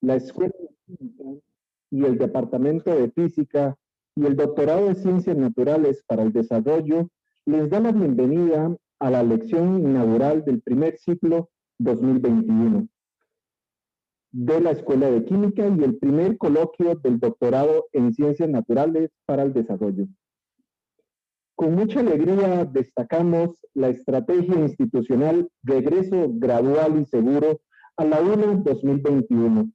la Escuela de Química y el Departamento de Física y el Doctorado de Ciencias Naturales para el Desarrollo les da la bienvenida a la lección inaugural del primer ciclo 2021 de la Escuela de Química y el primer coloquio del Doctorado en Ciencias Naturales para el Desarrollo. Con mucha alegría destacamos la estrategia institucional Regreso Gradual y Seguro a la UNE 2021,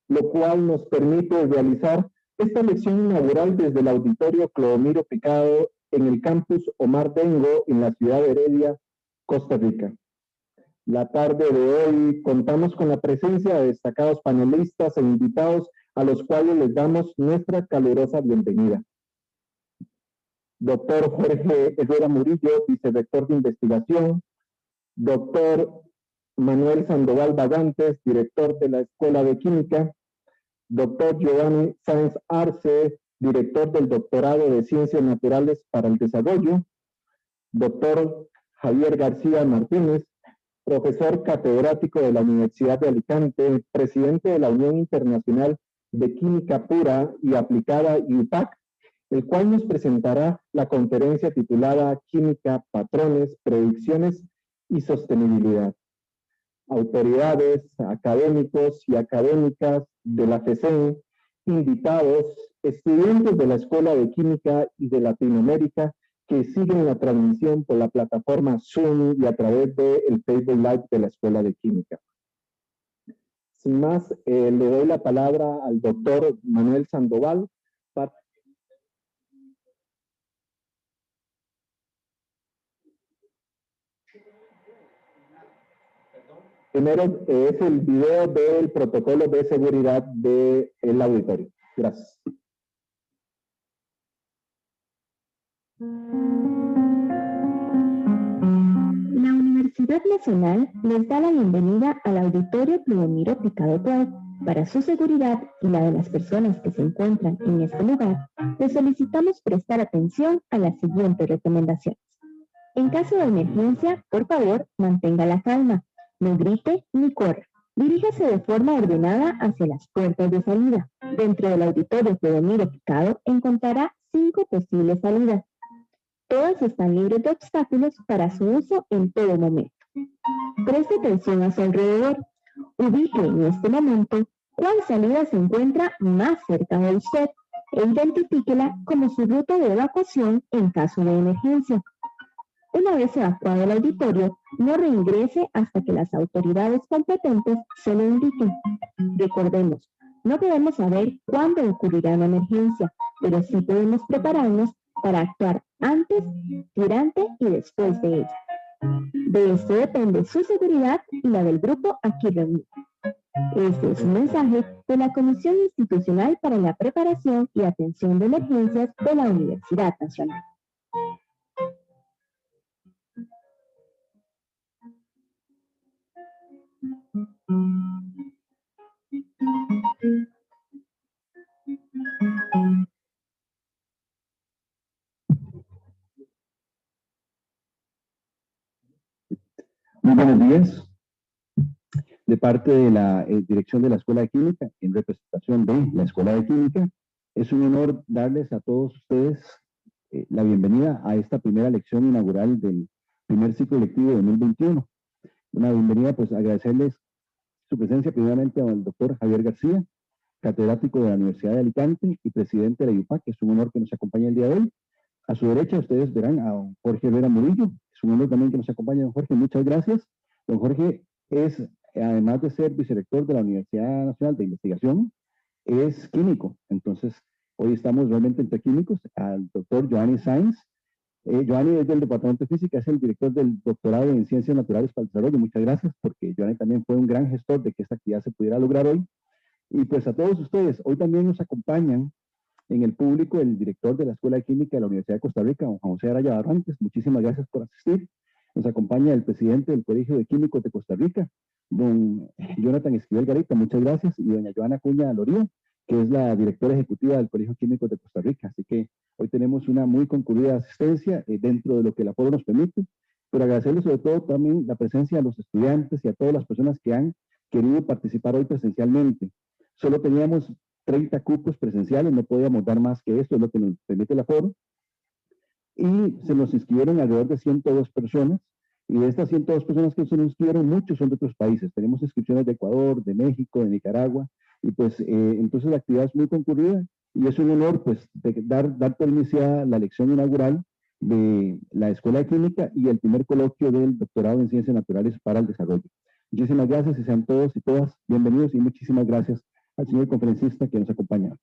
lo cual nos permite realizar esta lección inaugural desde el Auditorio Clodomiro Picado en el campus Omar Dengo en la ciudad de Heredia, Costa Rica. La tarde de hoy contamos con la presencia de destacados panelistas e invitados a los cuales les damos nuestra calurosa bienvenida. Doctor Jorge Herrera Murillo, vicerrector de investigación. Doctor Manuel Sandoval Vagantes, director de la Escuela de Química. Doctor Giovanni Sáenz Arce, director del Doctorado de Ciencias Naturales para el Desarrollo. Doctor Javier García Martínez, profesor catedrático de la Universidad de Alicante, presidente de la Unión Internacional de Química Pura y Aplicada UPAC, el cual nos presentará la conferencia titulada Química, Patrones, Predicciones y Sostenibilidad. Autoridades, académicos y académicas de la FECEN, invitados, estudiantes de la Escuela de Química y de Latinoamérica que siguen la transmisión por la plataforma Zoom y a través del Facebook Live de la Escuela de Química. Sin más, le doy la palabra al doctor Manuel Sandoval para... Primero es el video del protocolo de seguridad del auditorio. Gracias. La Universidad Nacional les da la bienvenida al Auditorio Clodomiro Picado Cuau. Para su seguridad y la de las personas que se encuentran en este lugar, les solicitamos prestar atención a las siguientes recomendaciones. En caso de emergencia, por favor, mantenga la calma. No grite ni corra. Diríjase de forma ordenada hacia las puertas de salida. Dentro del auditorio Clodomiro Picado encontrará 5 posibles salidas. Todas están libres de obstáculos para su uso en todo momento. Preste atención a su alrededor. Ubique en este momento cuál salida se encuentra más cerca de usted e identifíquela como su ruta de evacuación en caso de emergencia. Una vez evacuado el auditorio, no reingrese hasta que las autoridades competentes se lo indiquen. Recordemos, no podemos saber cuándo ocurrirá una emergencia, pero sí podemos prepararnos para actuar antes, durante y después de ella. De esto depende su seguridad y la del grupo aquí reunido. Este es un mensaje de la Comisión Institucional para la Preparación y Atención de Emergencias de la Universidad Nacional. Muy buenos días. De parte de la dirección de la Escuela de Química, en representación de la Escuela de Química, es un honor darles a todos ustedes la bienvenida a esta primera lección inaugural del primer ciclo lectivo de 2021. Una bienvenida, pues agradecerles su presencia primeramente al doctor Javier García, catedrático de la Universidad de Alicante y presidente de la UPAC, que es un honor que nos acompañe el día de hoy. A su derecha ustedes verán a don Jorge Herrera Murillo, es un honor también que nos acompañe don Jorge, muchas gracias. Don Jorge es, además de ser vicerrector de la Universidad Nacional de Investigación, es químico, entonces hoy estamos realmente entre químicos. Al doctor Giovanni Sáenz, Giovanni es del Departamento de Física, es el director del Doctorado en Ciencias Naturales para el Desarrollo, muchas gracias, porque Giovanni también fue un gran gestor de que esta actividad se pudiera lograr hoy. Y pues a todos ustedes, hoy también nos acompañan en el público el director de la Escuela de Química de la Universidad de Costa Rica, don José Araya Barrantes, muchísimas gracias por asistir. Nos acompaña el presidente del Colegio de Químicos de Costa Rica, don Jonathan Esquivel Garita, muchas gracias, y doña Joana Acuña Lorío, que es la directora ejecutiva del Colegio Químicos de Costa Rica. Así que hoy tenemos una muy concurrida asistencia dentro de lo que el aforo nos permite, pero agradecerles sobre todo también la presencia de los estudiantes y a todas las personas que han querido participar hoy presencialmente. Solo teníamos 30 cupos presenciales, no podíamos dar más que esto, es lo que nos permite el aforo. Y se nos inscribieron alrededor de 102 personas. Y de estas 102 personas que se nos inscribieron, muchos son de otros países. Tenemos inscripciones de Ecuador, de México, de Nicaragua. Y pues entonces la actividad es muy concurrida y es un honor pues dar por iniciada la lección inaugural de la Escuela de Química y el primer coloquio del doctorado en Ciencias Naturales para el Desarrollo. Muchísimas gracias y sean todos y todas bienvenidos y muchísimas gracias al señor conferencista que nos acompaña.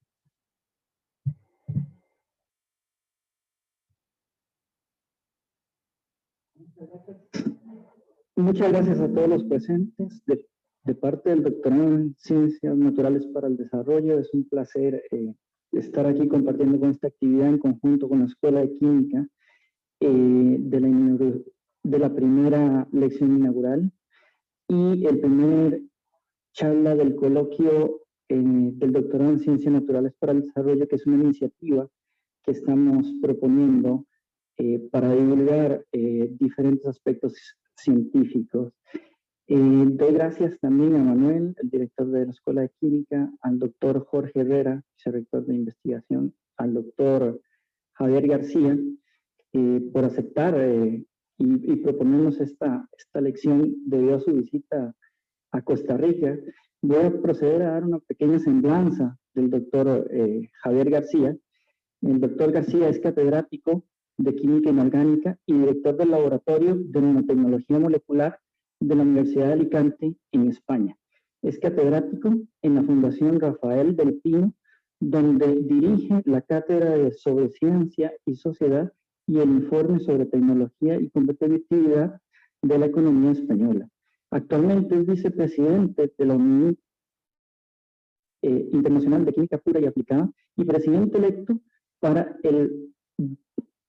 Muchas gracias a todos los presentes. De parte del doctorado en Ciencias Naturales para el Desarrollo, es un placer estar aquí compartiendo con esta actividad en conjunto con la Escuela de Química de la primera lección inaugural y el primer charla del coloquio del doctorado en Ciencias Naturales para el Desarrollo, que es una iniciativa que estamos proponiendo para divulgar diferentes aspectos científicos. Doy gracias también a Manuel, el director de la Escuela de Química, al doctor Jorge Herrera, vicerrector de investigación, al doctor Javier García, por aceptar y proponernos esta lección debido a su visita a Costa Rica. Voy a proceder a dar una pequeña semblanza del doctor Javier García. El doctor García es catedrático de Química Inorgánica y director del Laboratorio de Nanotecnología Molecular de la Universidad de Alicante, en España. Es catedrático en la Fundación Rafael del Pino, donde dirige la Cátedra sobre Ciencia y Sociedad y el Informe sobre Tecnología y Competitividad de la Economía Española. Actualmente es vicepresidente de la Unión Internacional de Química Pura y Aplicada y presidente electo para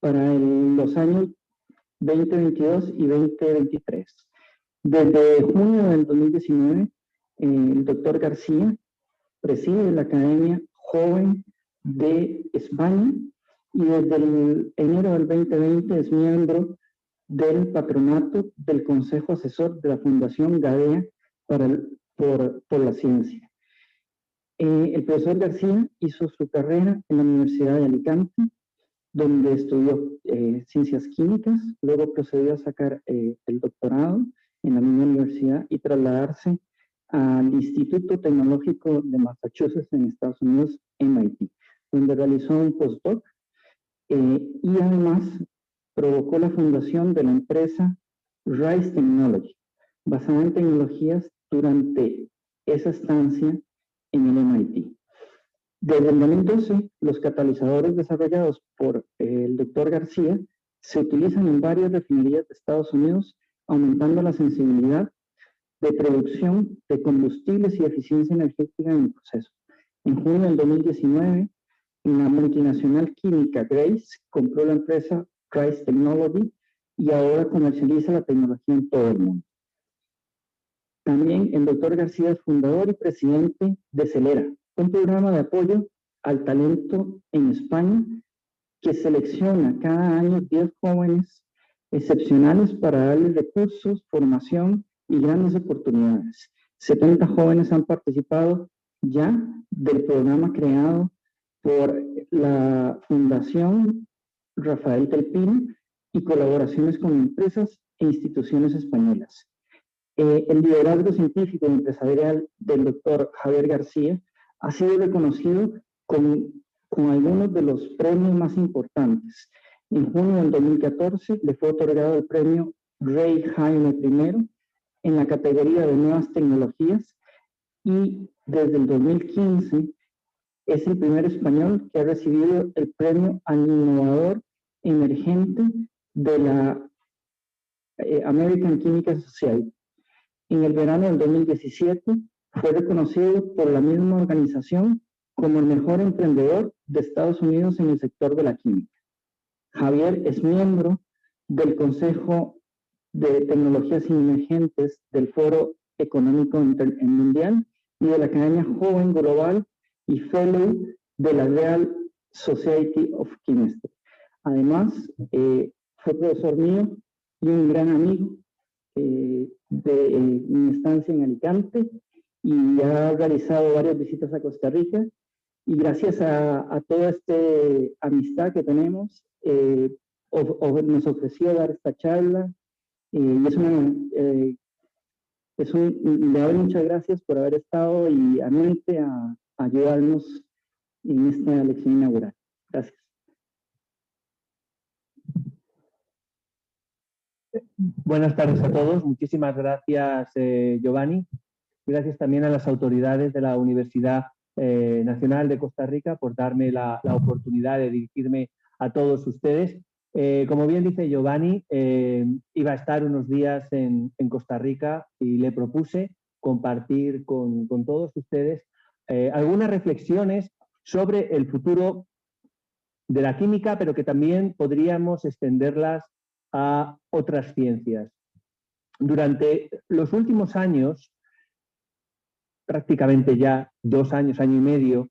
los años 2022 y 2023. Desde junio del 2019, el doctor García preside la Academia Joven de España y desde el enero del 2020 es miembro del patronato del Consejo Asesor de la Fundación Gadea por la Ciencia. El profesor García hizo su carrera en la Universidad de Alicante, donde estudió Ciencias Químicas, luego procedió a sacar el doctorado en la misma universidad y trasladarse al Instituto Tecnológico de Massachusetts en Estados Unidos, MIT, donde realizó un postdoc y además provocó la fundación de la empresa Rice Technology, basada en tecnologías durante esa estancia en el MIT. Desde el 2012, los catalizadores desarrollados por el doctor García se utilizan en varias refinerías de Estados Unidos, aumentando la sensibilidad de producción de combustibles y eficiencia energética en el proceso. En junio del 2019, la multinacional química Grace compró la empresa Rice Technology y ahora comercializa la tecnología en todo el mundo. También el doctor García es fundador y presidente de Celera, un programa de apoyo al talento en España que selecciona cada año 10 jóvenes excepcionales para darles recursos, formación y grandes oportunidades. 70 jóvenes han participado ya del programa creado por la Fundación Rafael del Pino y colaboraciones con empresas e instituciones españolas. El liderazgo científico y empresarial del doctor Javier García ha sido reconocido con algunos de los premios más importantes. En junio del 2014 le fue otorgado el premio Rey Jaime I en la categoría de Nuevas Tecnologías y desde el 2015 es el primer español que ha recibido el premio al innovador emergente de la American Chemical Society. En el verano del 2017 fue reconocido por la misma organización como el mejor emprendedor de Estados Unidos en el sector de la química. Javier es miembro del Consejo de Tecnologías Emergentes del Foro Económico Mundial y de la Academia Joven Global y Fellow de la Real Society of Chemistry. Además, fue profesor mío y un gran amigo de mi estancia en Alicante y ha realizado varias visitas a Costa Rica. Y gracias a toda esta amistad que tenemos, nos ofreció dar esta charla. Y le doy muchas gracias por haber estado y anuente a ayudarnos en esta lección inaugural. Gracias. Buenas tardes a todos. Muchísimas gracias, Giovanni. Gracias también a las autoridades de la Universidad Nacional de Costa Rica por darme la oportunidad de dirigirme a todos ustedes. Como bien dice Giovanni, iba a estar unos días en Costa Rica y le propuse compartir con todos ustedes algunas reflexiones sobre el futuro de la química, pero que también podríamos extenderlas a otras ciencias. Durante los últimos años, prácticamente ya 2 años, año y medio,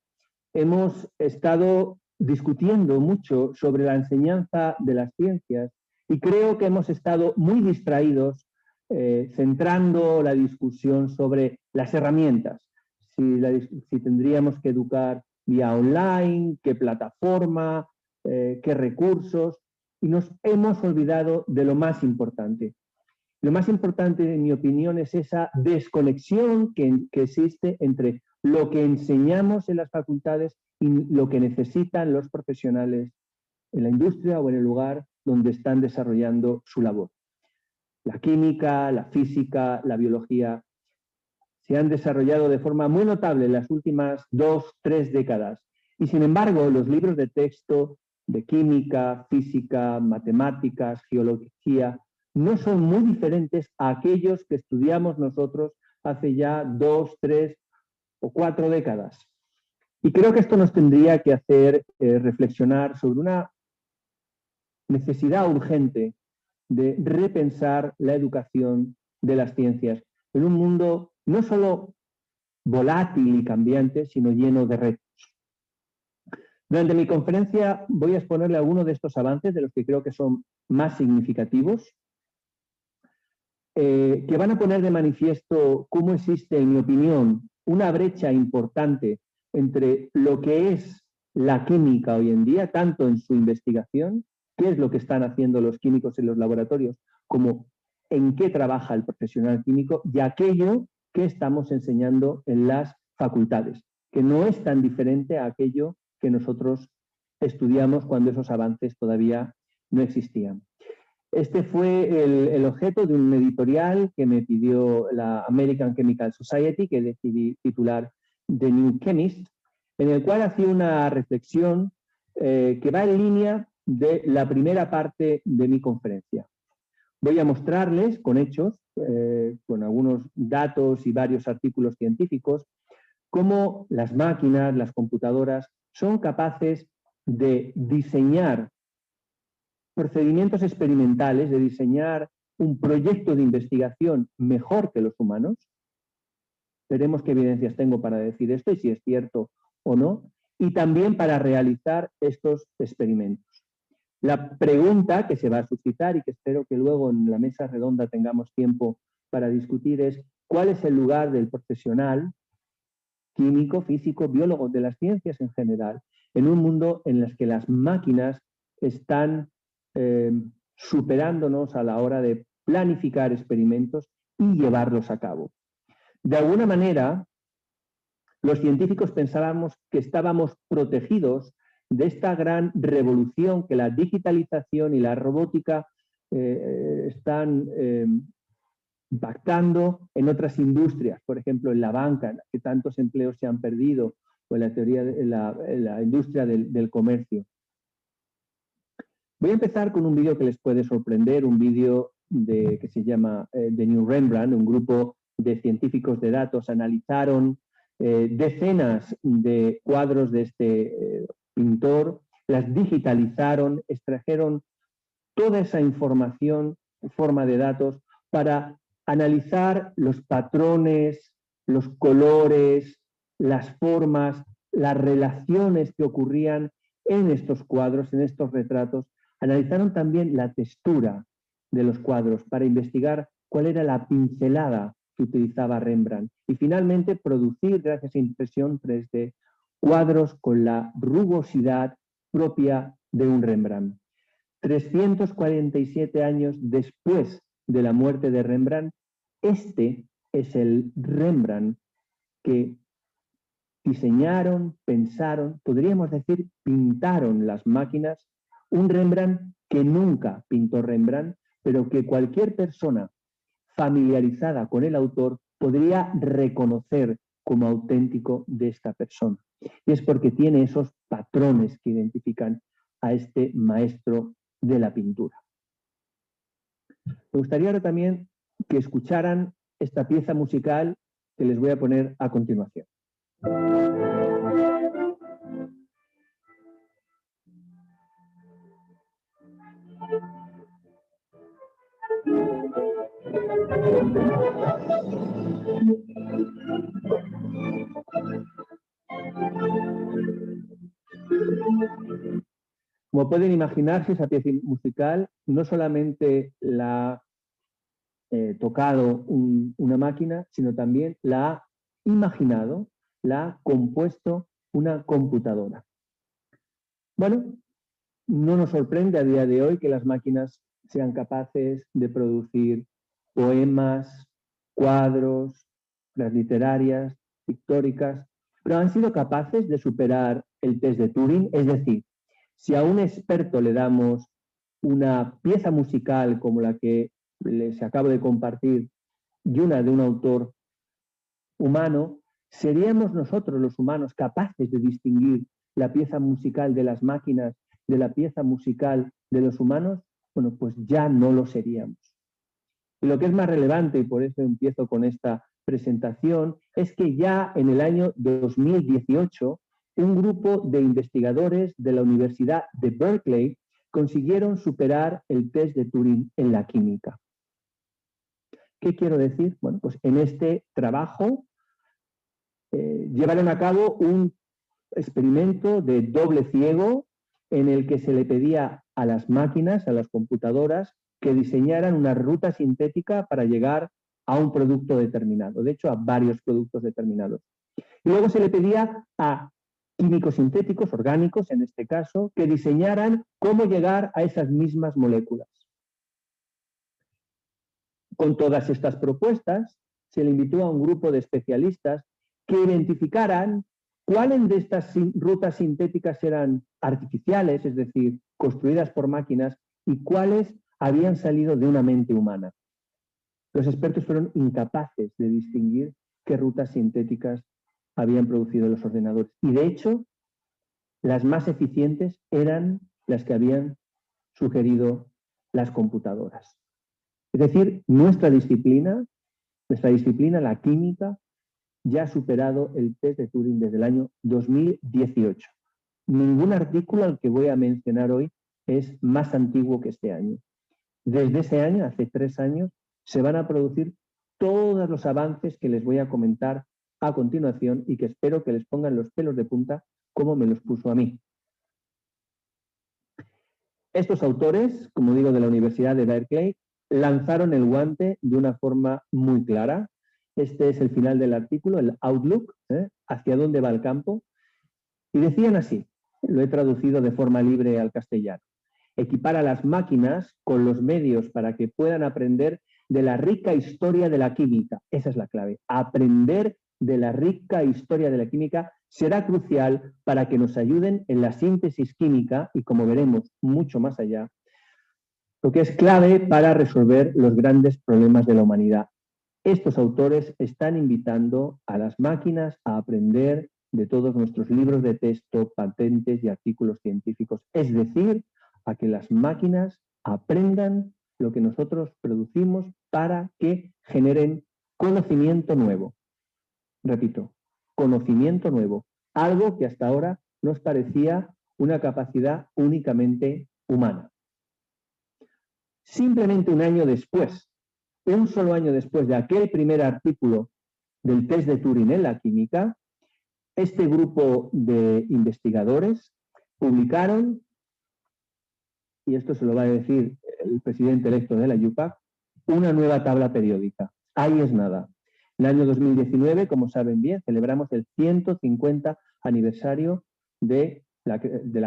hemos estado discutiendo mucho sobre la enseñanza de las ciencias y creo que hemos estado muy distraídos centrando la discusión sobre las herramientas, si tendríamos que educar vía online, qué plataforma, qué recursos, y nos hemos olvidado de lo más importante. Lo más importante, en mi opinión, es esa desconexión que existe entre lo que enseñamos en las facultades y lo que necesitan los profesionales en la industria o en el lugar donde están desarrollando su labor. La química, la física, la biología se han desarrollado de forma muy notable en las últimas 2-3 décadas. Y sin embargo, los libros de texto de química, física, matemáticas, geología, no son muy diferentes a aquellos que estudiamos nosotros hace ya 2, 3 o 4 décadas. Y creo que esto nos tendría que hacer reflexionar sobre una necesidad urgente de repensar la educación de las ciencias en un mundo no solo volátil y cambiante, sino lleno de retos. Durante mi conferencia voy a exponerle algunos de estos avances, de los que creo que son más significativos, que van a poner de manifiesto cómo existe, en mi opinión, una brecha importante entre lo que es la química hoy en día, tanto en su investigación, qué es lo que están haciendo los químicos en los laboratorios, como en qué trabaja el profesional químico, y aquello que estamos enseñando en las facultades, que no es tan diferente a aquello que nosotros estudiamos cuando esos avances todavía no existían. Este fue el objeto de un editorial que me pidió la American Chemical Society, que decidí titular The New Chemist, en el cual hacía una reflexión que va en línea de la primera parte de mi conferencia. Voy a mostrarles con hechos, con algunos datos y varios artículos científicos, cómo las máquinas, las computadoras, son capaces de diseñar procedimientos experimentales, de diseñar un proyecto de investigación mejor que los humanos. Veremos qué evidencias tengo para decir esto y si es cierto o no, y también para realizar estos experimentos. La pregunta que se va a suscitar y que espero que luego en la mesa redonda tengamos tiempo para discutir es: ¿cuál es el lugar del profesional químico, físico, biólogo, de las ciencias en general, en un mundo en el que las máquinas están superándonos a la hora de planificar experimentos y llevarlos a cabo? De alguna manera, los científicos pensábamos que estábamos protegidos de esta gran revolución que la digitalización y la robótica están impactando en otras industrias, por ejemplo en la banca, en la que tantos empleos se han perdido, o en la teoría de la industria del comercio. Voy a empezar con un vídeo que les puede sorprender, un vídeo que se llama The New Rembrandt. Un grupo de científicos de datos analizaron decenas de cuadros de este pintor, las digitalizaron, extrajeron toda esa información en forma de datos para analizar los patrones, los colores, las formas, las relaciones que ocurrían en estos cuadros, en estos retratos. Analizaron también la textura de los cuadros para investigar cuál era la pincelada que utilizaba Rembrandt. Y finalmente producir, gracias a impresión 3D, cuadros con la rugosidad propia de un Rembrandt. 347 años después de la muerte de Rembrandt, este es el Rembrandt que diseñaron, pensaron, podríamos decir, pintaron las máquinas, un Rembrandt que nunca pintó Rembrandt, pero que cualquier persona familiarizada con el autor podría reconocer como auténtico de esta persona. Y es porque tiene esos patrones que identifican a este maestro de la pintura. Me gustaría ahora también que escucharan esta pieza musical que les voy a poner a continuación. Como pueden imaginarse, esa pieza musical no solamente la ha tocado una máquina, sino también la ha imaginado, la ha compuesto una computadora. Bueno, no nos sorprende a día de hoy que las máquinas sean capaces de producir poemas, cuadros, las literarias, pictóricas, pero han sido capaces de superar el test de Turing, es decir, si a un experto le damos una pieza musical como la que les acabo de compartir y una de un autor humano, ¿seríamos nosotros los humanos capaces de distinguir la pieza musical de las máquinas de la pieza musical de los humanos? Bueno, pues ya no lo seríamos. Y lo que es más relevante, y por eso empiezo con esta presentación, es que ya en el año 2018 un grupo de investigadores de la Universidad de Berkeley consiguieron superar el test de Turing en la química. ¿Qué quiero decir? Bueno, pues en este trabajo llevaron a cabo un experimento de doble ciego en el que se le pedía a las máquinas, a las computadoras, que diseñaran una ruta sintética para llegar a un producto determinado, de hecho a varios productos determinados. Y luego se le pedía a químicos sintéticos, orgánicos en este caso, que diseñaran cómo llegar a esas mismas moléculas. Con todas estas propuestas, se le invitó a un grupo de especialistas que identificaran cuáles de estas rutas sintéticas eran artificiales, es decir, construidas por máquinas, y cuáles habían salido de una mente humana. Los expertos fueron incapaces de distinguir qué rutas sintéticas habían producido los ordenadores. Y de hecho, las más eficientes eran las que habían sugerido las computadoras. Es decir, nuestra disciplina, la química, ya ha superado el test de Turing desde el año 2018. Ningún artículo al que voy a mencionar hoy es más antiguo que este año. Desde ese año, hace 3 años, se van a producir todos los avances que les voy a comentar a continuación y que espero que les pongan los pelos de punta como me los puso a mí. Estos autores, como digo, de la Universidad de Berkeley, lanzaron el guante de una forma muy clara. Este es el final del artículo, el outlook, hacia dónde va el campo. Y decían así, lo he traducido de forma libre al castellano: equipar a las máquinas con los medios para que puedan aprender de la rica historia de la química. Esa es la clave. Aprender de la rica historia de la química será crucial para que nos ayuden en la síntesis química y, como veremos, mucho más allá, lo que es clave para resolver los grandes problemas de la humanidad. Estos autores están invitando a las máquinas a aprender de todos nuestros libros de texto, patentes y artículos científicos. Es decir, a que las máquinas aprendan lo que nosotros producimos para que generen conocimiento nuevo. Repito, conocimiento nuevo. Algo que hasta ahora nos parecía una capacidad únicamente humana. Simplemente un año después, un solo año después de aquel primer artículo del test de Turing en la química, este grupo de investigadores publicaron, y esto se lo va a decir el presidente electo de la IUPAC, una nueva tabla periódica. Ahí es nada. El año 2019, como saben bien, celebramos el 150 aniversario de la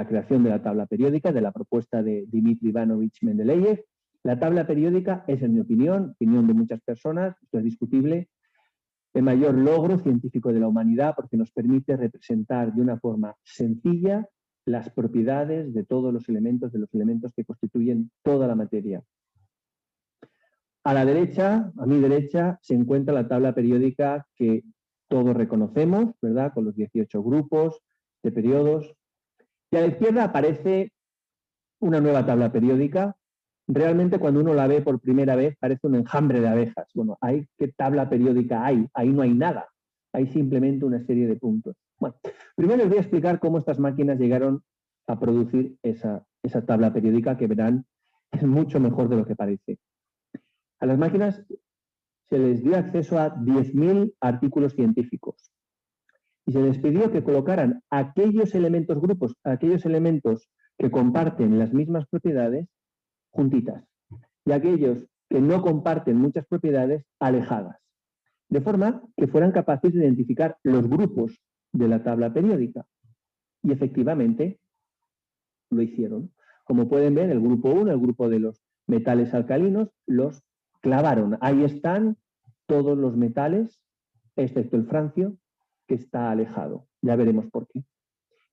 creación de la tabla periódica, de la propuesta de Dmitry Ivanovich Mendeleev. La tabla periódica es, en mi opinión de muchas personas, esto es discutible, el mayor logro científico de la humanidad porque nos permite representar de una forma sencilla las propiedades de todos los elementos que constituyen toda la materia. A la derecha, a mi derecha, se encuentra la tabla periódica que todos reconocemos, ¿verdad? Con los 18 grupos de periodos. Y a la izquierda aparece una nueva tabla periódica. Realmente cuando uno la ve por primera vez parece un enjambre de abejas. Bueno, ¿qué tabla periódica hay? Ahí no hay nada. Hay simplemente una serie de puntos. Bueno, primero les voy a explicar cómo estas máquinas llegaron a producir esa tabla periódica que verán es mucho mejor de lo que parece. A las máquinas se les dio acceso a 10.000 artículos científicos y se les pidió que colocaran aquellos elementos grupos, aquellos elementos que comparten las mismas propiedades juntitas y aquellos que no comparten muchas propiedades alejadas, de forma que fueran capaces de identificar los grupos de la tabla periódica. Y efectivamente lo hicieron. Como pueden ver, el grupo 1, el grupo de los metales alcalinos, los clavaron. Ahí están todos los metales, excepto el francio, que está alejado. Ya veremos por qué.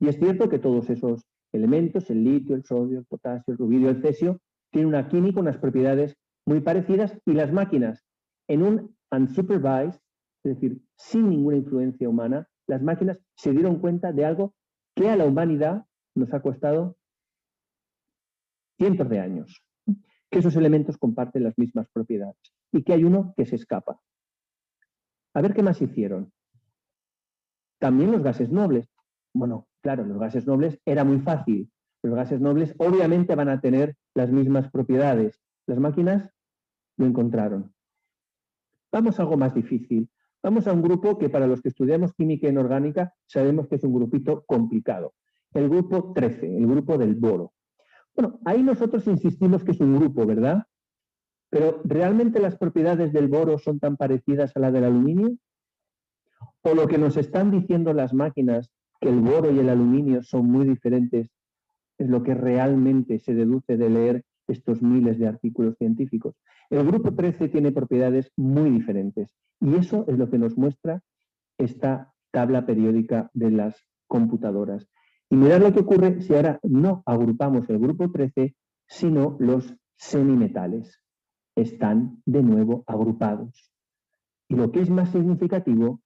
Y es cierto que todos esos elementos, el litio, el sodio, el potasio, el rubidio, el cesio, tienen una química, unas propiedades muy parecidas y las máquinas, en un unsupervised, es decir, sin ninguna influencia humana, las máquinas se dieron cuenta de algo que a la humanidad nos ha costado cientos de años, que esos elementos comparten las mismas propiedades y que hay uno que se escapa. A ver qué más hicieron. También los gases nobles. Bueno, claro, los gases nobles era muy fácil. Los gases nobles obviamente van a tener las mismas propiedades. Las máquinas lo encontraron. Vamos a algo más difícil. Vamos a un grupo que para los que estudiamos química inorgánica sabemos que es un grupito complicado. El grupo 13, el grupo del boro. Bueno, ahí nosotros insistimos que es un grupo, ¿verdad? Pero ¿realmente las propiedades del boro son tan parecidas a la del aluminio? ¿O lo que nos están diciendo las máquinas, que el boro y el aluminio son muy diferentes, es lo que realmente se deduce de leer estos miles de artículos científicos? El grupo 13 tiene propiedades muy diferentes y eso es lo que nos muestra esta tabla periódica de las computadoras. Y mirad lo que ocurre si ahora no agrupamos el grupo 13, sino los semimetales. Están de nuevo agrupados. Y lo que es más significativo,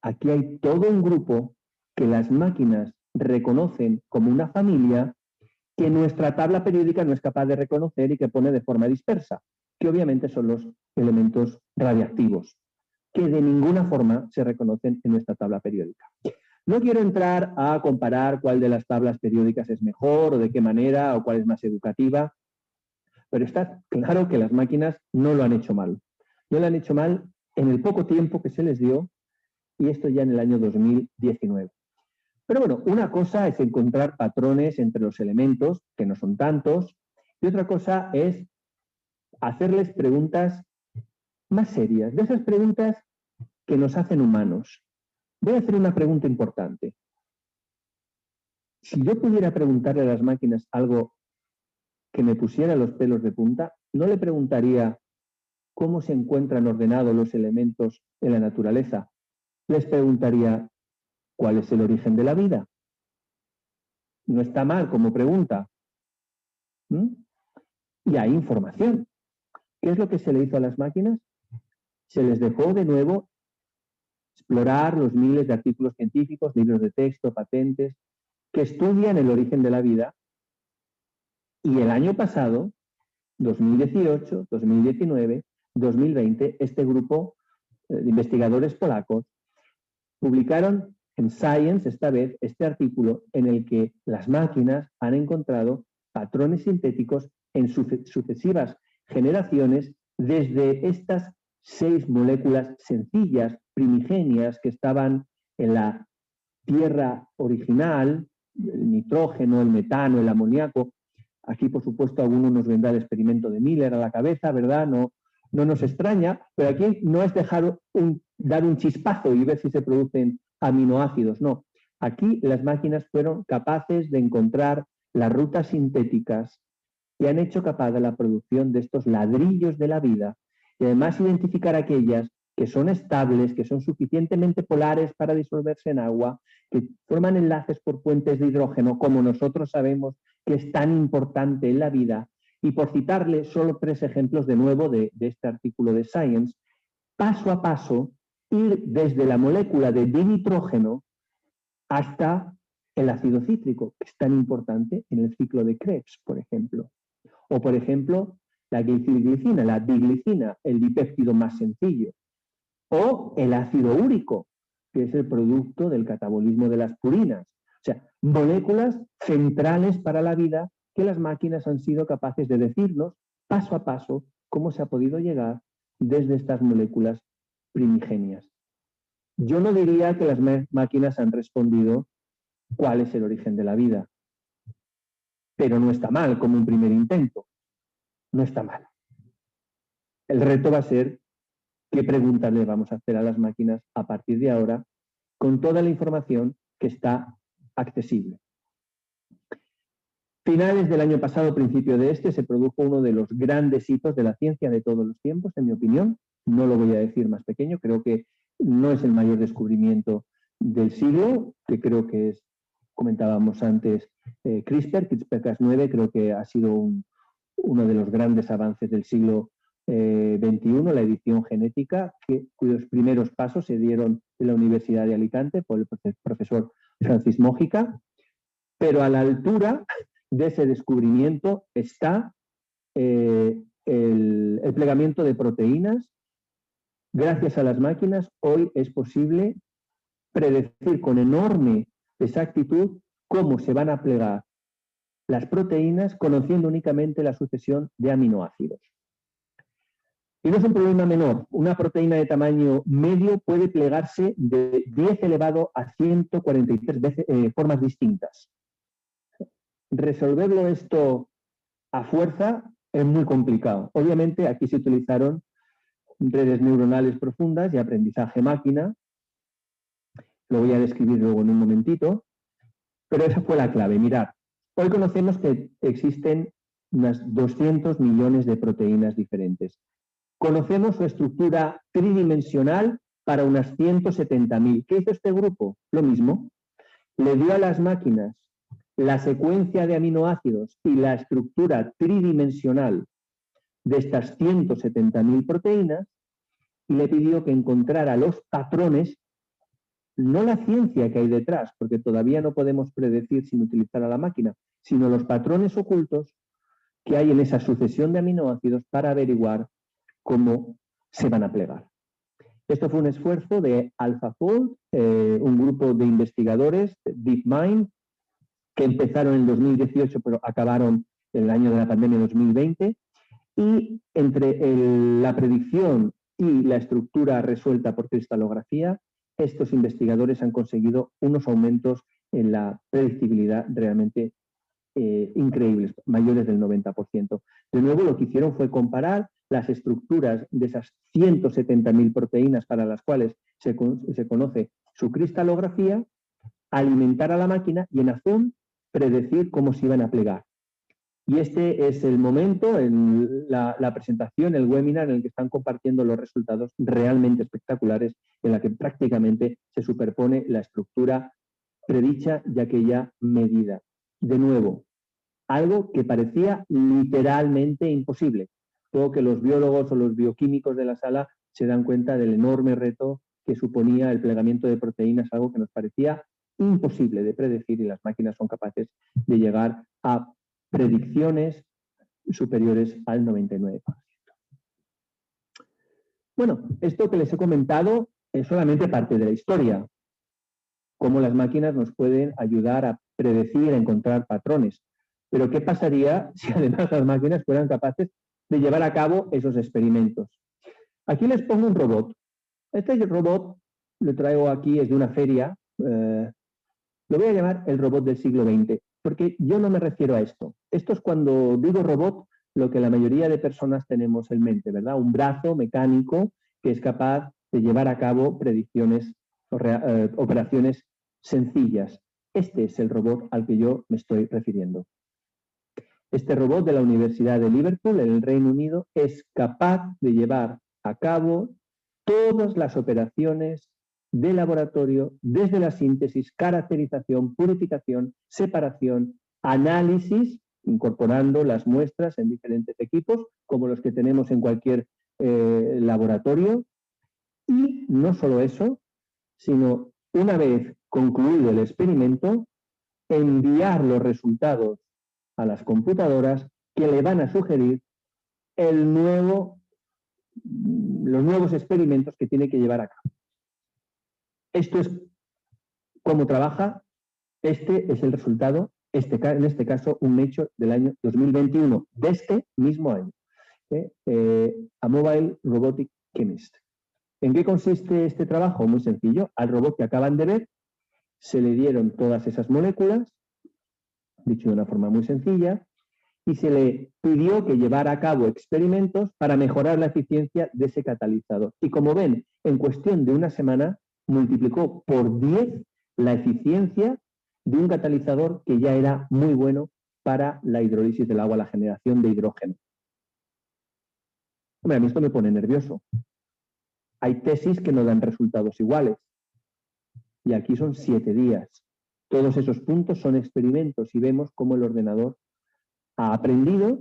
aquí hay todo un grupo que las máquinas reconocen como una familia que nuestra tabla periódica no es capaz de reconocer y que pone de forma dispersa, que obviamente son los elementos radiactivos, que de ninguna forma se reconocen en nuestra tabla periódica. No quiero entrar a comparar cuál de las tablas periódicas es mejor o de qué manera o cuál es más educativa, pero está claro que las máquinas no lo han hecho mal. No lo han hecho mal en el poco tiempo que se les dio y esto ya en el año 2019. Pero bueno, una cosa es encontrar patrones entre los elementos, que no son tantos, y otra cosa es hacerles preguntas más serias, de esas preguntas que nos hacen humanos. Voy a hacer una pregunta importante. Si yo pudiera preguntarle a las máquinas algo que me pusiera los pelos de punta, no le preguntaría cómo se encuentran ordenados los elementos en la naturaleza. Les preguntaría cuál es el origen de la vida. No está mal como pregunta. Y hay información. ¿Qué es lo que se le hizo a las máquinas? Se les dejó de nuevo explorar los miles de artículos científicos, libros de texto, patentes, que estudian el origen de la vida. Y el año pasado, 2018, 2019, 2020, este grupo de investigadores polacos publicaron en Science, esta vez, este artículo en el que las máquinas han encontrado patrones sintéticos en sucesivas generaciones desde estas 6 moléculas sencillas, primigenias, que estaban en la Tierra original, el nitrógeno, el metano, el amoníaco. Aquí, por supuesto, a algunos nos vendrá el experimento de Miller a la cabeza, ¿verdad? No no nos extraña, pero aquí no es dar un chispazo y ver si se producen aminoácidos, no. Aquí las máquinas fueron capaces de encontrar las rutas sintéticas que han hecho capaz de la producción de estos ladrillos de la vida y además identificar aquellas que son estables, que son suficientemente polares para disolverse en agua, que forman enlaces por puentes de hidrógeno, como nosotros sabemos que es tan importante en la vida. Y por citarle solo 3 ejemplos de nuevo de este artículo de Science, paso a paso, ir desde la molécula de dinitrógeno hasta el ácido cítrico, que es tan importante en el ciclo de Krebs, por ejemplo. O, por ejemplo, la glicilglicina, la diglicina, el dipéptido más sencillo. O el ácido úrico, que es el producto del catabolismo de las purinas. O sea, moléculas centrales para la vida que las máquinas han sido capaces de decirnos paso a paso cómo se ha podido llegar desde estas moléculas primigenias. Yo no diría que las máquinas han respondido cuál es el origen de la vida, pero no está mal como un primer intento. No está mal. El reto va a ser qué preguntas le vamos a hacer a las máquinas a partir de ahora con toda la información que está accesible. Finales del año pasado, principio de este, se produjo uno de los grandes hitos de la ciencia de todos los tiempos, en mi opinión. No lo voy a decir más pequeño, creo que no es el mayor descubrimiento del siglo, que creo que es, comentábamos antes, CRISPR-Cas9, creo que ha sido uno de los grandes avances del siglo XXI, la edición genética, cuyos primeros pasos se dieron en la Universidad de Alicante por el profesor Francis Mójica, pero a la altura de ese descubrimiento está el plegamiento de proteínas. Gracias a las máquinas, hoy es posible predecir con enorme exactitud cómo se van a plegar las proteínas conociendo únicamente la sucesión de aminoácidos. Y no es un problema menor. Una proteína de tamaño medio puede plegarse de 10 elevado a 143 formas distintas. Resolverlo esto a fuerza es muy complicado. Obviamente aquí se utilizaron redes neuronales profundas y aprendizaje máquina. Lo voy a describir luego en un momentito. Pero esa fue la clave. Mirad, hoy conocemos que existen unas 200 millones de proteínas diferentes. Conocemos su estructura tridimensional para unas 170.000. ¿Qué hizo este grupo? Lo mismo. Le dio a las máquinas la secuencia de aminoácidos y la estructura tridimensional de estas 170.000 proteínas y le pidió que encontrara los patrones, no la ciencia que hay detrás, porque todavía no podemos predecir sin utilizar a la máquina, sino los patrones ocultos que hay en esa sucesión de aminoácidos para averiguar cómo se van a plegar. Esto fue un esfuerzo de AlphaFold, un grupo de investigadores, DeepMind, que empezaron en 2018 pero acabaron en el año de la pandemia 2020, y entre la predicción y la estructura resuelta por cristalografía, estos investigadores han conseguido unos aumentos en la predictibilidad realmente increíbles, mayores del 90%. De nuevo, lo que hicieron fue comparar las estructuras de esas 170.000 proteínas para las cuales se conoce su cristalografía, alimentar a la máquina y en azul predecir cómo se iban a plegar. Y este es el momento, en la presentación, el webinar en el que están compartiendo los resultados realmente espectaculares, en la que prácticamente se superpone la estructura predicha y aquella medida. De nuevo, algo que parecía literalmente imposible. Creo que los biólogos o los bioquímicos de la sala se dan cuenta del enorme reto que suponía el plegamiento de proteínas, algo que nos parecía imposible de predecir, y las máquinas son capaces de llegar a predicciones superiores al 99%. Bueno, esto que les he comentado es solamente parte de la historia. Cómo las máquinas nos pueden ayudar a predecir, a encontrar patrones. Pero ¿qué pasaría si además las máquinas fueran capaces de llevar a cabo esos experimentos? Aquí les pongo un robot. Este robot lo traigo aquí, es de una feria. Lo voy a llamar el robot del siglo XX, porque yo no me refiero a esto. Esto es cuando digo robot, lo que la mayoría de personas tenemos en mente, ¿verdad? Un brazo mecánico que es capaz de llevar a cabo predicciones, operaciones sencillas. Este es el robot al que yo me estoy refiriendo. Este robot de la Universidad de Liverpool, en el Reino Unido, es capaz de llevar a cabo todas las operaciones de laboratorio, desde la síntesis, caracterización, purificación, separación, análisis, incorporando las muestras en diferentes equipos, como los que tenemos en cualquier laboratorio. Y no solo eso, sino una vez concluido el experimento, enviar los resultados a las computadoras que le van a sugerir los nuevos experimentos que tiene que llevar a cabo. Esto es cómo trabaja. Este es el resultado, en este caso, un hecho del año 2021, de este mismo año. A Mobile Robotic Chemist. ¿En qué consiste este trabajo? Muy sencillo. Al robot que acaban de ver se le dieron todas esas moléculas, dicho de una forma muy sencilla, y se le pidió que llevara a cabo experimentos para mejorar la eficiencia de ese catalizador. Y como ven, en cuestión de una semana multiplicó por 10 la eficiencia de un catalizador que ya era muy bueno para la hidrólisis del agua, la generación de hidrógeno. Hombre, a mí esto me pone nervioso. Hay tesis que no dan resultados iguales. Y aquí son 7 días. Todos esos puntos son experimentos y vemos cómo el ordenador ha aprendido,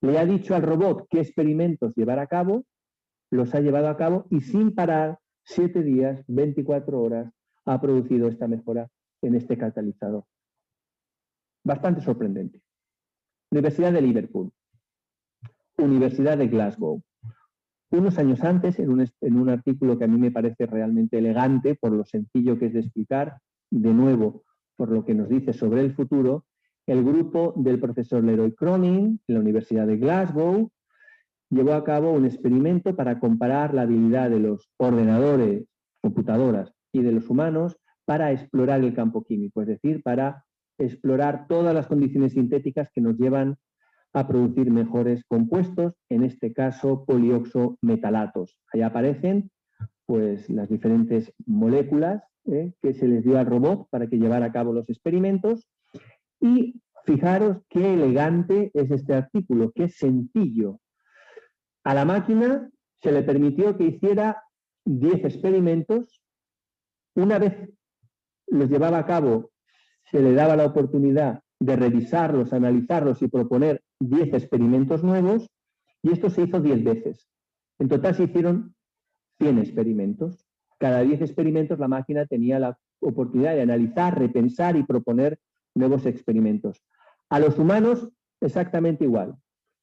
le ha dicho al robot qué experimentos llevar a cabo, los ha llevado a cabo y sin parar, 7 días, 24 horas, ha producido esta mejora en este catalizador. Bastante sorprendente. Universidad de Liverpool. Universidad de Glasgow. Unos años antes, en un artículo que a mí me parece realmente elegante por lo sencillo que es de explicar, de nuevo, por lo que nos dice sobre el futuro, el grupo del profesor Leroy Cronin, en la Universidad de Glasgow, llevó a cabo un experimento para comparar la habilidad de los ordenadores, computadoras y de los humanos para explorar el campo químico, es decir, para explorar todas las condiciones sintéticas que nos llevan a producir mejores compuestos, en este caso polioxometalatos. Ahí aparecen pues, las diferentes moléculas que se les dio al robot para que llevara a cabo los experimentos. Y fijaros qué elegante es este artículo, qué sencillo. A la máquina se le permitió que hiciera 10 experimentos. Una vez los llevaba a cabo, se le daba la oportunidad de revisarlos, analizarlos y proponer 10 experimentos nuevos, y esto se hizo 10 veces. En total se hicieron 100 experimentos. Cada 10 experimentos la máquina tenía la oportunidad de analizar, repensar y proponer nuevos experimentos. A los humanos exactamente igual.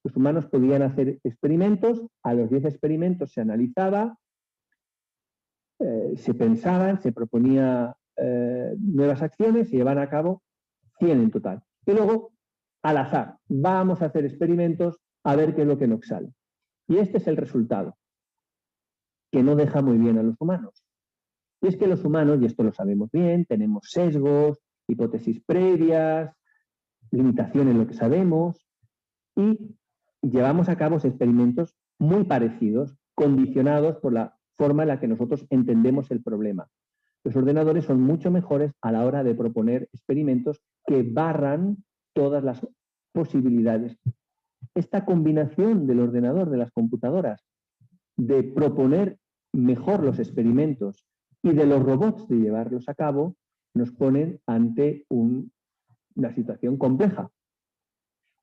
Los humanos podían hacer experimentos, a los 10 experimentos se analizaba, se pensaban, se proponía nuevas acciones, se llevaban a cabo 100 en total. Y luego, al azar, vamos a hacer experimentos a ver qué es lo que nos sale. Y este es el resultado, que no deja muy bien a los humanos. Y es que los humanos, y esto lo sabemos bien, tenemos sesgos, hipótesis previas, limitaciones en lo que sabemos, y llevamos a cabo experimentos muy parecidos, condicionados por la forma en la que nosotros entendemos el problema. Los ordenadores son mucho mejores a la hora de proponer experimentos que barran todas las posibilidades. Esta combinación del ordenador, de las computadoras, de proponer mejor los experimentos y de los robots de llevarlos a cabo, nos ponen ante una situación compleja.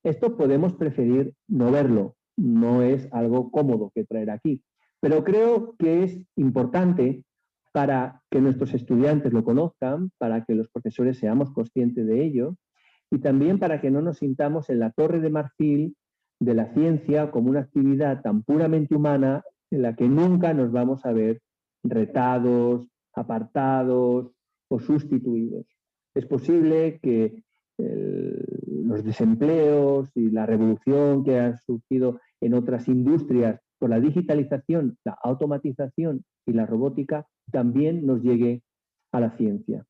Esto podemos preferir no verlo, no es algo cómodo que traer aquí, pero creo que es importante para que nuestros estudiantes lo conozcan, para que los profesores seamos conscientes de ello y también para que no nos sintamos en la torre de marfil de la ciencia como una actividad tan puramente humana en la que nunca nos vamos a ver retados, apartados o sustituidos. Es posible que los desempleos y la revolución que ha surgido en otras industrias por la digitalización, la automatización y la robótica también nos llegue a la ciencia.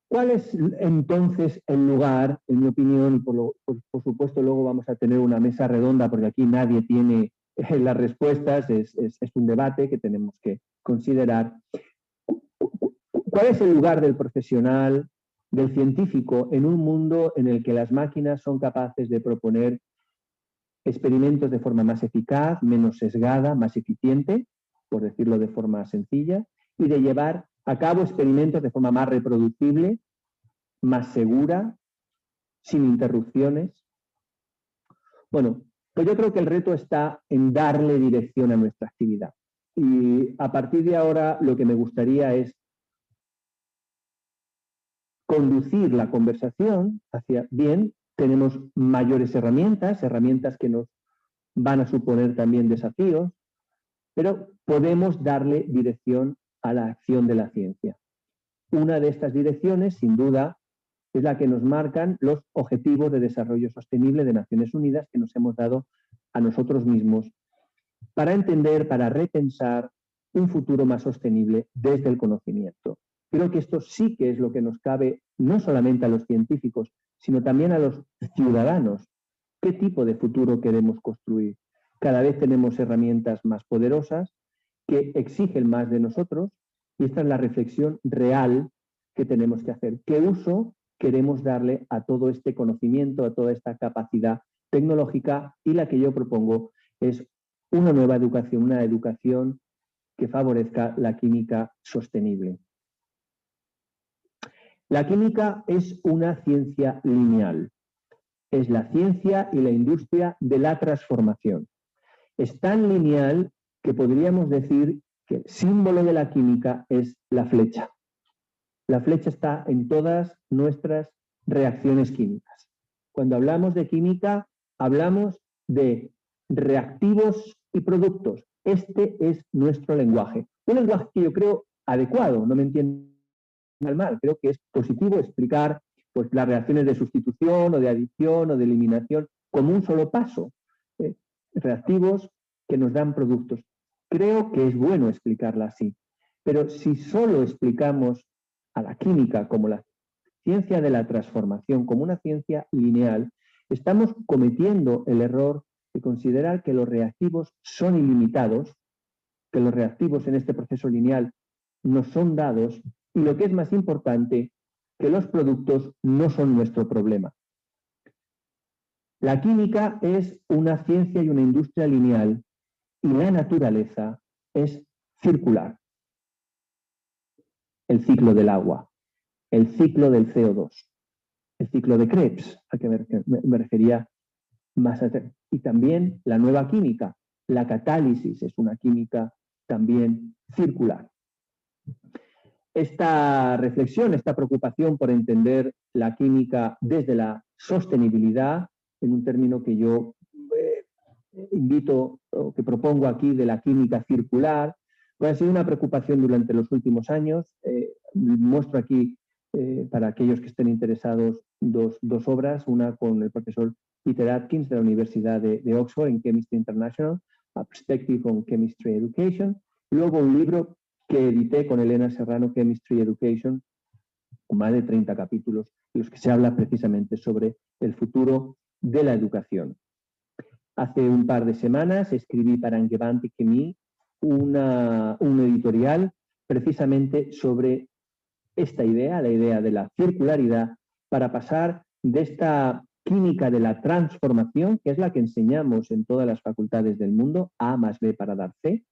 ¿Cuál es entonces el lugar, en mi opinión, y por supuesto luego vamos a tener una mesa redonda porque aquí nadie tiene las respuestas, es un debate que tenemos que considerar. ¿Cuál es el lugar del profesional, del científico, en un mundo en el que las máquinas son capaces de proponer experimentos de forma más eficaz, menos sesgada, más eficiente, por decirlo de forma sencilla, y de llevar a cabo experimentos de forma más reproducible, más segura, sin interrupciones? Bueno, pues yo creo que el reto está en darle dirección a nuestra actividad. Y a partir de ahora lo que me gustaría es conducir la conversación hacia bien. Tenemos mayores herramientas que nos van a suponer también desafíos, pero podemos darle dirección a la acción de la ciencia. Una de estas direcciones, sin duda, es la que nos marcan los Objetivos de Desarrollo Sostenible de Naciones Unidas que nos hemos dado a nosotros mismos para entender, para repensar un futuro más sostenible desde el conocimiento. Creo que esto sí que es lo que nos cabe no solamente a los científicos, sino también a los ciudadanos. ¿Qué tipo de futuro queremos construir? Cada vez tenemos herramientas más poderosas que exigen más de nosotros y esta es la reflexión real que tenemos que hacer. ¿Qué uso queremos darle a todo este conocimiento, a toda esta capacidad tecnológica? Y la que yo propongo es una nueva educación, una educación que favorezca la química sostenible. La química es una ciencia lineal. Es la ciencia y la industria de la transformación. Es tan lineal que podríamos decir que el símbolo de la química es la flecha. La flecha está en todas nuestras reacciones químicas. Cuando hablamos de química, hablamos de reactivos y productos. Este es nuestro lenguaje. Un lenguaje que yo creo adecuado, no me entiendan mal, creo que es positivo explicar pues, las reacciones de sustitución o de adición o de eliminación como un solo paso. Reactivos que nos dan productos. Creo que es bueno explicarla así, pero si solo explicamos a la química como la ciencia de la transformación, como una ciencia lineal, estamos cometiendo el error de considerar que los reactivos son ilimitados, que los reactivos en este proceso lineal nos son dados y lo que es más importante, que los productos no son nuestro problema. La química es una ciencia y una industria lineal y la naturaleza es circular. El ciclo del agua, el ciclo del CO2, el ciclo de Krebs, a que me refería más atrás. Y también la nueva química, la catálisis es una química también circular. Esta reflexión, esta preocupación por entender la química desde la sostenibilidad, en un término que yo invito o que propongo aquí de la química circular, pues ha sido una preocupación durante los últimos años. Muestro aquí, para aquellos que estén interesados, dos obras, una con el profesor Peter Atkins de la Universidad de Oxford en Chemistry International, A Perspective on Chemistry Education, y luego un libro que edité con Elena Serrano, Chemistry Education, con más de 30 capítulos, en los que se habla precisamente sobre el futuro de la educación. Hace un par de semanas escribí para Angewandte Chemie un editorial precisamente sobre esta idea, la idea de la circularidad, para pasar de esta química de la transformación, que es la que enseñamos en todas las facultades del mundo, A más B para dar C.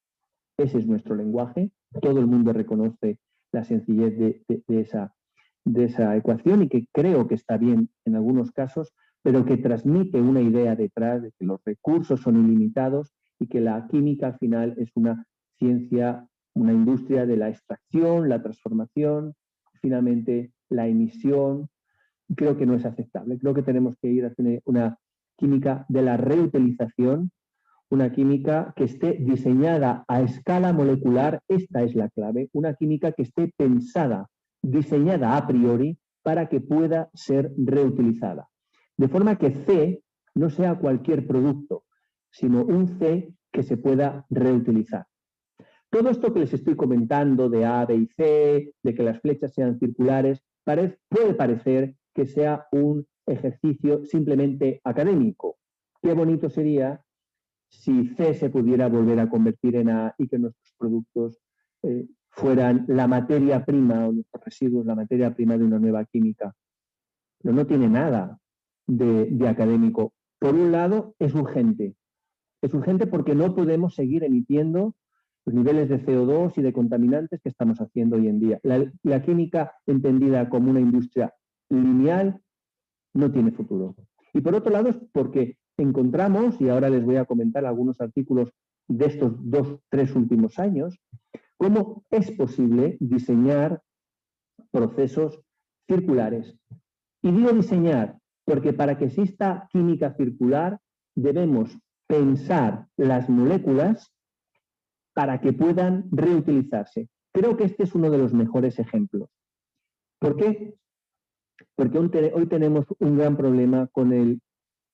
Ese es nuestro lenguaje. Todo el mundo reconoce la sencillez de esa ecuación y que creo que está bien en algunos casos, pero que transmite una idea detrás de que los recursos son ilimitados y que la química al final es una ciencia, una industria de la extracción, la transformación, finalmente la emisión. Creo que no es aceptable. Creo que tenemos que ir hacia una química de la reutilización, una química que esté diseñada a escala molecular, esta es la clave, una química que esté pensada, diseñada a priori para que pueda ser reutilizada. De forma que C no sea cualquier producto, sino un C que se pueda reutilizar. Todo esto que les estoy comentando de A, B y C, de que las flechas sean circulares, puede parecer que sea un ejercicio simplemente académico. Qué bonito sería si C se pudiera volver a convertir en A y que nuestros productos fueran la materia prima o nuestros residuos, la materia prima de una nueva química. Pero no tiene nada de académico. Por un lado, es urgente. Es urgente porque no podemos seguir emitiendo los niveles de CO2 y de contaminantes que estamos haciendo hoy en día. La química, entendida como una industria lineal, no tiene futuro. Y por otro lado, es porque encontramos, y ahora les voy a comentar algunos artículos de estos 2-3 últimos años, cómo es posible diseñar procesos circulares. Y digo diseñar porque para que exista química circular debemos pensar las moléculas para que puedan reutilizarse. Creo que este es uno de los mejores ejemplos. ¿Por qué? Porque hoy tenemos un gran problema con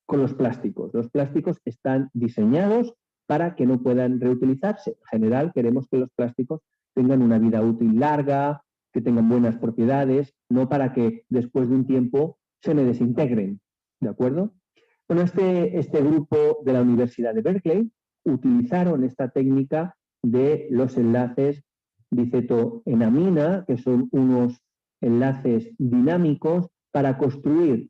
los plásticos. Los plásticos están diseñados para que no puedan reutilizarse. En general, queremos que los plásticos tengan una vida útil larga, que tengan buenas propiedades, no para que después de un tiempo se me desintegren. ¿De acuerdo? Bueno, este grupo de la Universidad de Berkeley utilizaron esta técnica de los enlaces dicetoenamina, que son unos enlaces dinámicos, para construir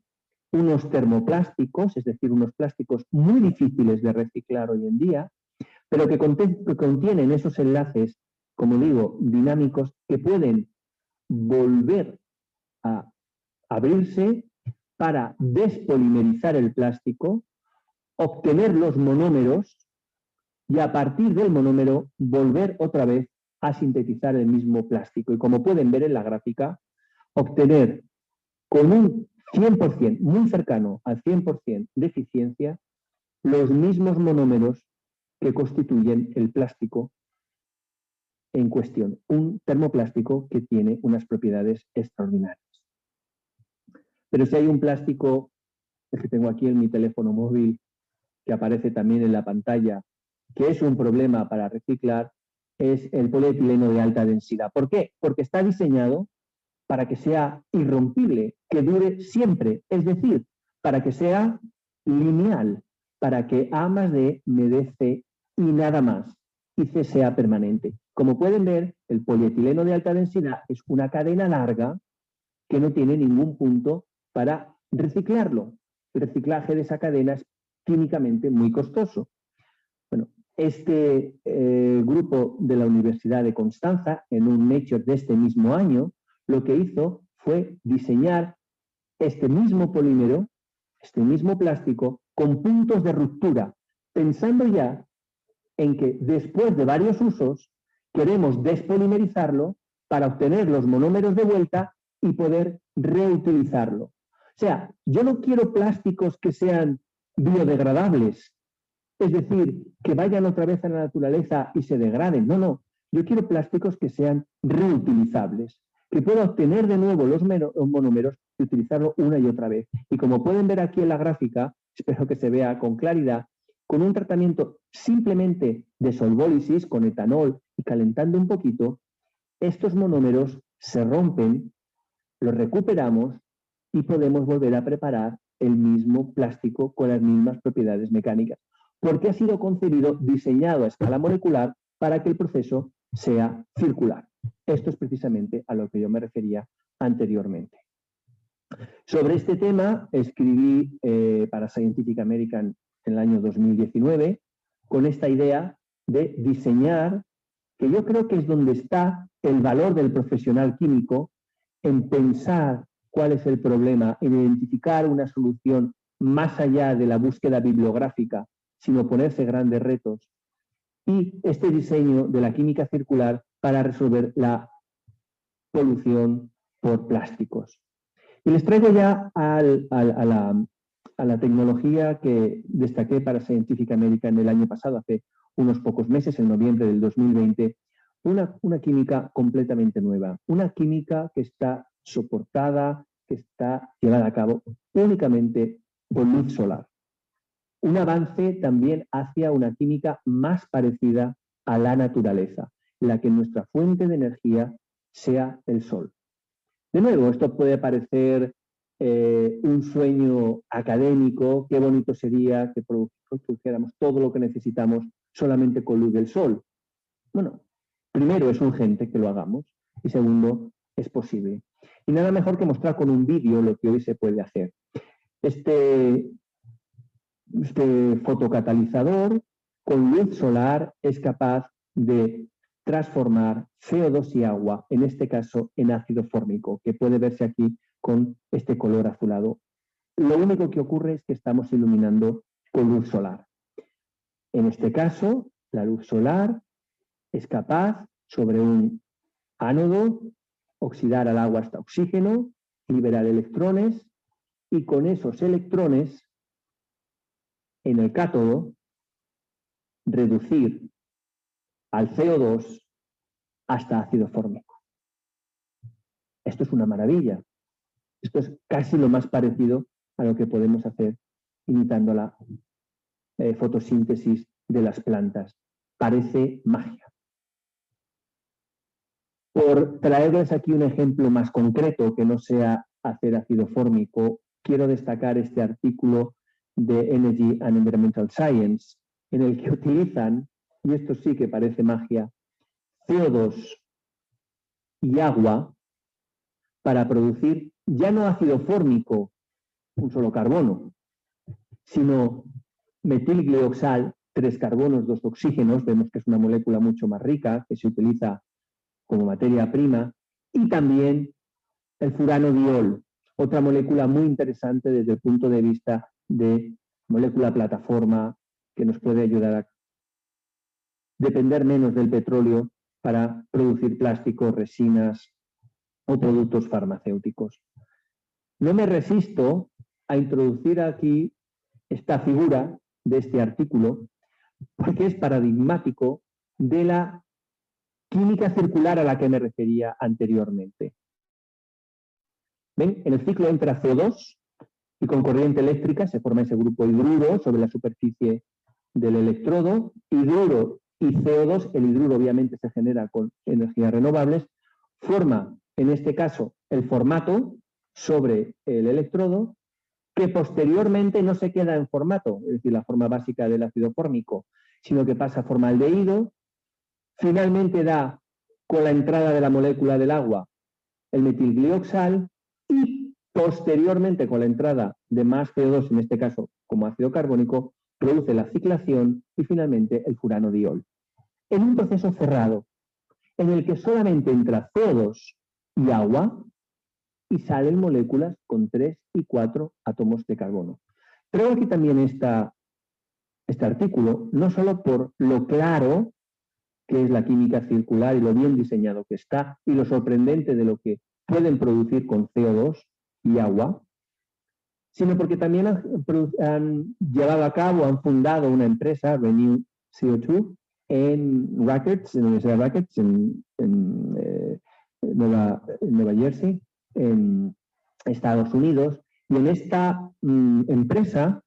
unos termoplásticos, es decir, unos plásticos muy difíciles de reciclar hoy en día, pero que contienen esos enlaces, como digo, dinámicos, que pueden volver a abrirse para despolimerizar el plástico, obtener los monómeros y a partir del monómero volver otra vez a sintetizar el mismo plástico. Y como pueden ver en la gráfica, obtener con un 100%, muy cercano al 100% de eficiencia, los mismos monómeros que constituyen el plástico en cuestión. Un termoplástico que tiene unas propiedades extraordinarias. Pero si hay un plástico, el que tengo aquí en mi teléfono móvil, que aparece también en la pantalla, que es un problema para reciclar, es el polietileno de alta densidad. ¿Por qué? Porque está diseñado para que sea irrompible, que dure siempre, es decir, para que sea lineal, para que A más D me dé C y nada más, y C sea permanente. Como pueden ver, el polietileno de alta densidad es una cadena larga que no tiene ningún punto para reciclarlo. El reciclaje de esa cadena es químicamente muy costoso. Bueno, este grupo de la Universidad de Constanza, en un Nature de este mismo año, lo que hizo fue diseñar este mismo polímero, este mismo plástico, con puntos de ruptura, pensando ya en que después de varios usos queremos despolimerizarlo para obtener los monómeros de vuelta y poder reutilizarlo. O sea, yo no quiero plásticos que sean biodegradables, es decir, que vayan otra vez a la naturaleza y se degraden. No, no. Yo quiero plásticos que sean reutilizables, que pueda obtener de nuevo los monómeros y utilizarlo una y otra vez. Y como pueden ver aquí en la gráfica, espero que se vea con claridad, con un tratamiento simplemente de solvólisis con etanol y calentando un poquito, estos monómeros se rompen, los recuperamos y podemos volver a preparar el mismo plástico con las mismas propiedades mecánicas, porque ha sido concebido, diseñado a escala molecular para que el proceso sea circular. Esto es precisamente a lo que yo me refería anteriormente. Sobre este tema escribí para Scientific American en el año 2019 con esta idea de diseñar, que yo creo que es donde está el valor del profesional químico, en pensar cuál es el problema, en identificar una solución más allá de la búsqueda bibliográfica, sino ponerse grandes retos. Y este diseño de la química circular para resolver la polución por plásticos. Y les traigo ya a la tecnología que destaqué para Scientific American el año pasado, hace unos pocos meses, en noviembre del 2020, una química completamente nueva, una química que está soportada, que está llevada a cabo únicamente con luz solar. Un avance también hacia una química más parecida a la naturaleza, en la que nuestra fuente de energía sea el sol. De nuevo, esto puede parecer un sueño académico, qué bonito sería que produjéramos todo lo que necesitamos solamente con luz del sol. Bueno, primero es urgente que lo hagamos y segundo, es posible. Y nada mejor que mostrar con un vídeo lo que hoy se puede hacer. Este fotocatalizador con luz solar es capaz de transformar CO2 y agua, en este caso en ácido fórmico, que puede verse aquí con este color azulado. Lo único que ocurre es que estamos iluminando con luz solar. En este caso, la luz solar es capaz, sobre un ánodo, oxidar al agua hasta oxígeno, liberar electrones y con esos electrones en el cátodo reducir al CO2 hasta ácido fórmico. Esto es una maravilla. Esto es casi lo más parecido a lo que podemos hacer imitando la fotosíntesis de las plantas. Parece magia. Por traerles aquí un ejemplo más concreto que no sea hacer ácido fórmico, quiero destacar este artículo de Energy and Environmental Science, en el que utilizan, y esto sí que parece magia, CO2 y agua para producir ya no ácido fórmico, un solo carbono, sino metilglioxal, 3 carbonos, 2 oxígenos, vemos que es una molécula mucho más rica, que se utiliza como materia prima, y también el furanodiol, otra molécula muy interesante desde el punto de vista de molécula plataforma, que nos puede ayudar a depender menos del petróleo para producir plásticos, resinas o productos farmacéuticos. No me resisto a introducir aquí esta figura de este artículo porque es paradigmático de la química circular a la que me refería anteriormente. ¿Ven? En el ciclo entra CO2 y con corriente eléctrica se forma ese grupo hidruro sobre la superficie del electrodo. Hidruro y CO2, el hidruro obviamente se genera con energías renovables, forma en este caso el formato sobre el electrodo que posteriormente no se queda en formato, es decir, la forma básica del ácido fórmico, sino que pasa a formaldehído, finalmente da con la entrada de la molécula del agua el metilglioxal y posteriormente con la entrada de más CO2, en este caso como ácido carbónico, produce la ciclación y finalmente el furanodiol. En un proceso cerrado, en el que solamente entra CO2 y agua y salen moléculas con 3 y 4 átomos de carbono. Traigo aquí también este artículo, no solo por lo claro que es la química circular y lo bien diseñado que está y lo sorprendente de lo que pueden producir con CO2 y agua, sino porque también han llevado a cabo, han fundado una empresa, Renew CO2, en Rackets, en la Universidad de Rackets, en Nueva Jersey, en Estados Unidos, y en esta empresa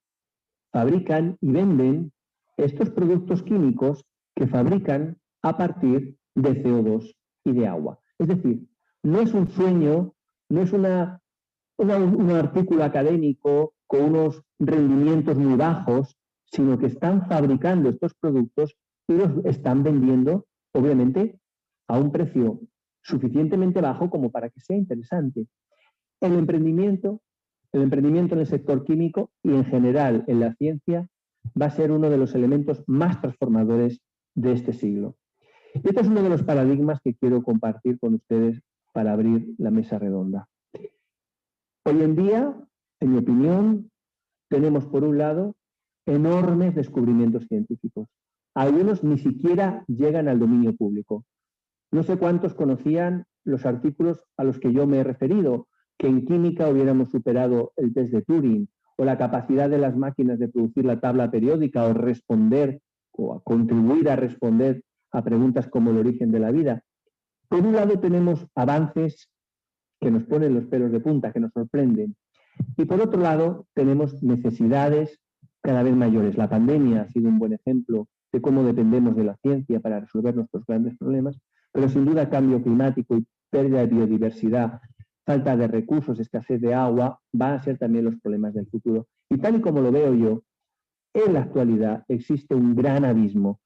fabrican y venden estos productos químicos que fabrican a partir de CO2 y de agua. Es decir, no es un sueño, no es un artículo académico con unos rendimientos muy bajos, sino que están fabricando estos productos y los están vendiendo, obviamente, a un precio suficientemente bajo como para que sea interesante. El emprendimiento en el sector químico y en general en la ciencia va a ser uno de los elementos más transformadores de este siglo. Y este es uno de los paradigmas que quiero compartir con ustedes para abrir la mesa redonda. Hoy en día, en mi opinión, tenemos por un lado enormes descubrimientos científicos. Algunos ni siquiera llegan al dominio público. No sé cuántos conocían los artículos a los que yo me he referido, que en química hubiéramos superado el test de Turing, o la capacidad de las máquinas de producir la tabla periódica o responder o a contribuir a responder a preguntas como el origen de la vida. Por un lado tenemos avances que nos ponen los pelos de punta, que nos sorprenden. Y por otro lado tenemos necesidades cada vez mayores. La pandemia ha sido un buen ejemplo de cómo dependemos de la ciencia para resolver nuestros grandes problemas, pero sin duda cambio climático y pérdida de biodiversidad falta de recursos, escasez de agua, van a ser también los problemas del futuro. Y tal y como lo veo yo, en la actualidad existe un gran abismo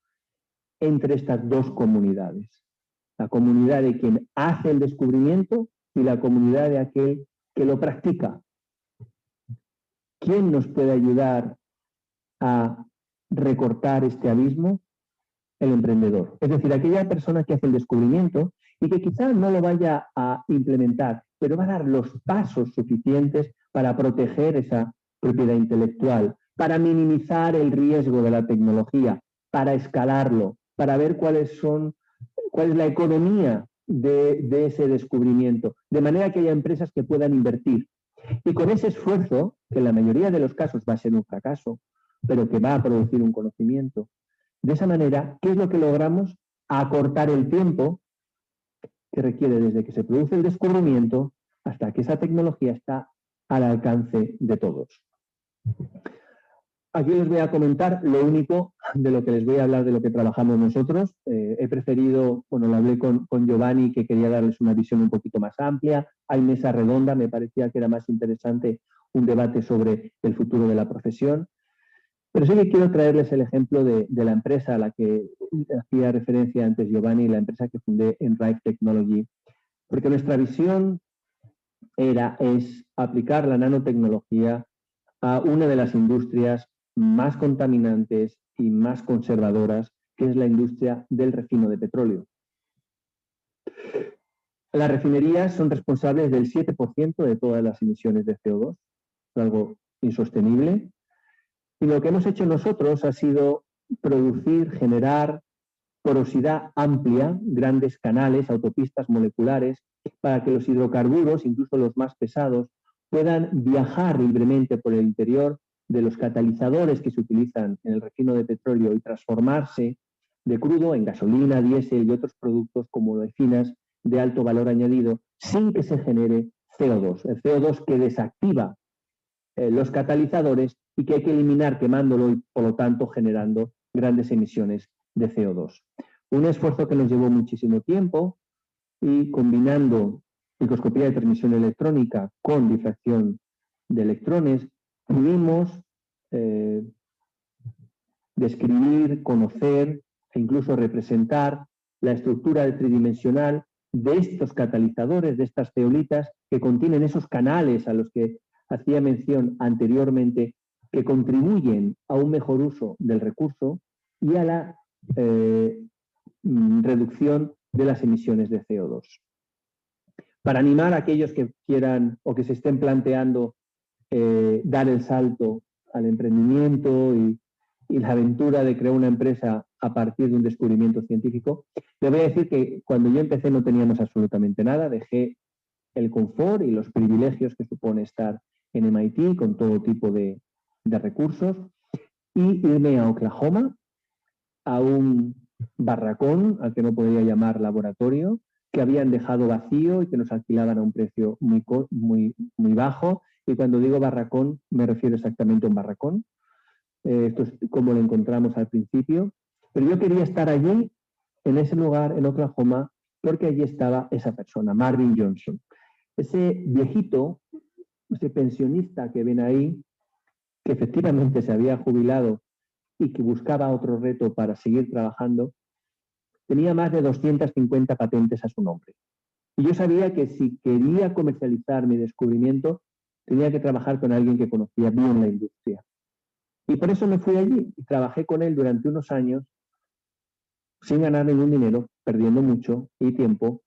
entre estas dos comunidades. La comunidad de quien hace el descubrimiento y la comunidad de aquel que lo practica. ¿Quién nos puede ayudar a recortar este abismo? El emprendedor. Es decir, aquella persona que hace el descubrimiento y que quizás no lo vaya a implementar, pero va a dar los pasos suficientes para proteger esa propiedad intelectual, para minimizar el riesgo de la tecnología, para escalarlo, para ver cuál es la economía de ese descubrimiento, de manera que haya empresas que puedan invertir. Y con ese esfuerzo, que en la mayoría de los casos va a ser un fracaso, pero que va a producir un conocimiento, de esa manera, ¿qué es lo que logramos? Acortar el tiempo que requiere desde que se produce el descubrimiento hasta que esa tecnología está al alcance de todos. Aquí les voy a comentar lo único de lo que les voy a hablar de lo que trabajamos nosotros. He preferido, bueno, lo hablé con Giovanni, que quería darles una visión un poquito más amplia. Hay mesa redonda, me parecía que era más interesante un debate sobre el futuro de la profesión. Pero sí que quiero traerles el ejemplo de la empresa a la que hacía referencia antes Giovanni, la empresa que fundé en Rife Technology, porque nuestra visión es aplicar la nanotecnología a una de las industrias más contaminantes y más conservadoras, que es la industria del refino de petróleo. Las refinerías son responsables del 7% de todas las emisiones de CO2, es algo insostenible. Y lo que hemos hecho nosotros ha sido producir, generar porosidad amplia, grandes canales, autopistas moleculares, para que los hidrocarburos, incluso los más pesados, puedan viajar libremente por el interior de los catalizadores que se utilizan en el refino de petróleo y transformarse de crudo en gasolina, diésel y otros productos como olefinas de alto valor añadido, sin que se genere CO2. El CO2 que desactiva los catalizadores y que hay que eliminar quemándolo y, por lo tanto, generando grandes emisiones de CO2. Un esfuerzo que nos llevó muchísimo tiempo y combinando microscopía de transmisión electrónica con difracción de electrones, pudimos describir, conocer e incluso representar la estructura tridimensional de estos catalizadores, de estas zeolitas que contienen esos canales a los que hacía mención anteriormente, que contribuyen a un mejor uso del recurso y a la reducción de las emisiones de CO2. Para animar a aquellos que quieran o que se estén planteando dar el salto al emprendimiento y la aventura de crear una empresa a partir de un descubrimiento científico, le voy a decir que cuando yo empecé no teníamos absolutamente nada, dejé el confort y los privilegios que supone estar en MIT con todo tipo de recursos y irme a Oklahoma, a un barracón al que no podía llamar laboratorio, que habían dejado vacío y que nos alquilaban a un precio muy bajo. Y cuando digo barracón, me refiero exactamente a un barracón. Esto es como lo encontramos al principio. Pero yo quería estar allí, en ese lugar, en Oklahoma, porque allí estaba esa persona, Marvin Johnson. Ese viejito, ese pensionista que ven ahí, que efectivamente se había jubilado y que buscaba otro reto para seguir trabajando, tenía más de 250 patentes a su nombre. Y yo sabía que si quería comercializar mi descubrimiento, tenía que trabajar con alguien que conocía bien la industria. Y por eso me fui allí y trabajé con él durante unos años, sin ganar ningún dinero, perdiendo mucho y tiempo,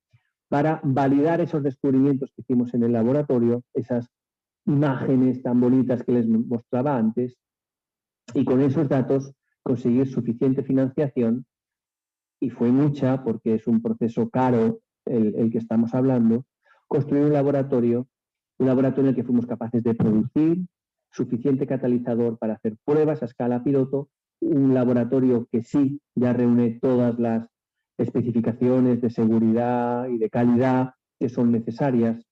para validar esos descubrimientos que hicimos en el laboratorio, esas imágenes tan bonitas que les mostraba antes, y con esos datos conseguir suficiente financiación, y fue mucha porque es un proceso caro el que estamos hablando, construir un laboratorio en el que fuimos capaces de producir suficiente catalizador para hacer pruebas a escala piloto, un laboratorio que sí ya reúne todas las especificaciones de seguridad y de calidad que son necesarias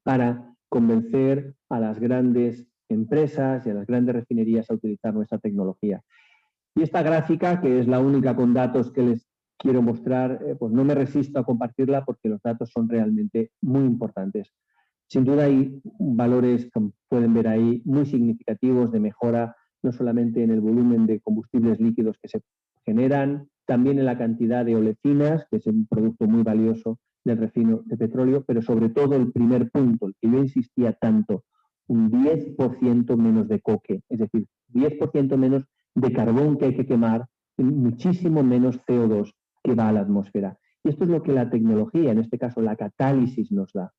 para convencer a las grandes empresas y a las grandes refinerías a utilizar nuestra tecnología. Y esta gráfica, que es la única con datos que les quiero mostrar, pues no me resisto a compartirla porque los datos son realmente muy importantes. Sin duda hay valores, como pueden ver ahí, muy significativos de mejora, no solamente en el volumen de combustibles líquidos que se generan, también en la cantidad de olecinas, que es un producto muy valioso del refino de petróleo, pero sobre todo el primer punto, el que yo insistía tanto, un 10% menos de coque, es decir, 10% menos de carbón que hay que quemar, muchísimo menos CO2 que va a la atmósfera. Y esto es lo que la tecnología, en este caso la catálisis, nos da.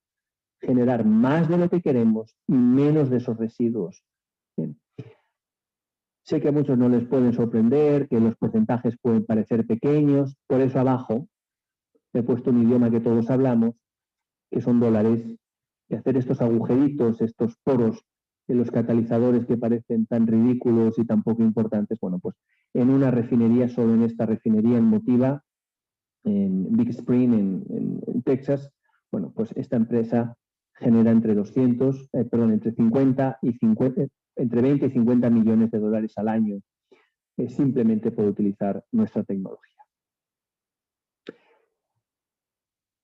Generar más de lo que queremos y menos de esos residuos. Bien. Sé que a muchos no les pueden sorprender, que los porcentajes pueden parecer pequeños, por eso abajo he puesto un idioma que todos hablamos, que son dólares, y hacer estos agujeritos, estos poros en los catalizadores que parecen tan ridículos y tan poco importantes. Bueno, pues en una refinería, solo en esta refinería en Motiva, en Big Spring, en Texas, bueno, pues esta empresa genera entre 50 y 50, entre 20 y 50 millones de dólares al año, simplemente por utilizar nuestra tecnología.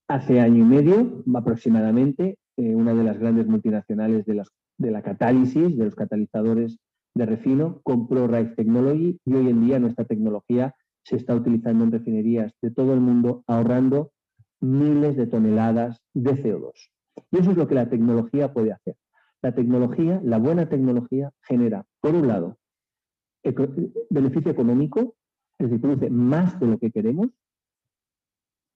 Hace año y medio, aproximadamente, una de las grandes multinacionales de la catálisis, de los catalizadores de refino, compró Rife Technology y hoy en día nuestra tecnología se está utilizando en refinerías de todo el mundo, ahorrando miles de toneladas de CO2. Y eso es lo que la tecnología puede hacer. La tecnología, la buena tecnología, genera, por un lado, beneficio económico, es decir, produce más de lo que queremos,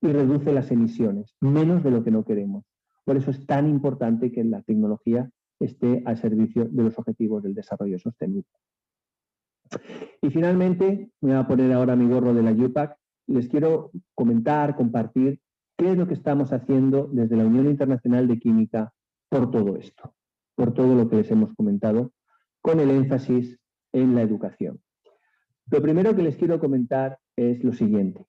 y reduce las emisiones, menos de lo que no queremos. Por eso es tan importante que la tecnología esté al servicio de los objetivos del desarrollo sostenible. Y finalmente, me voy a poner ahora mi gorro de la UPAC, les quiero comentar, compartir qué es lo que estamos haciendo desde la Unión Internacional de Química por todo esto, por todo lo que les hemos comentado, con el énfasis en la educación. Lo primero que les quiero comentar es lo siguiente.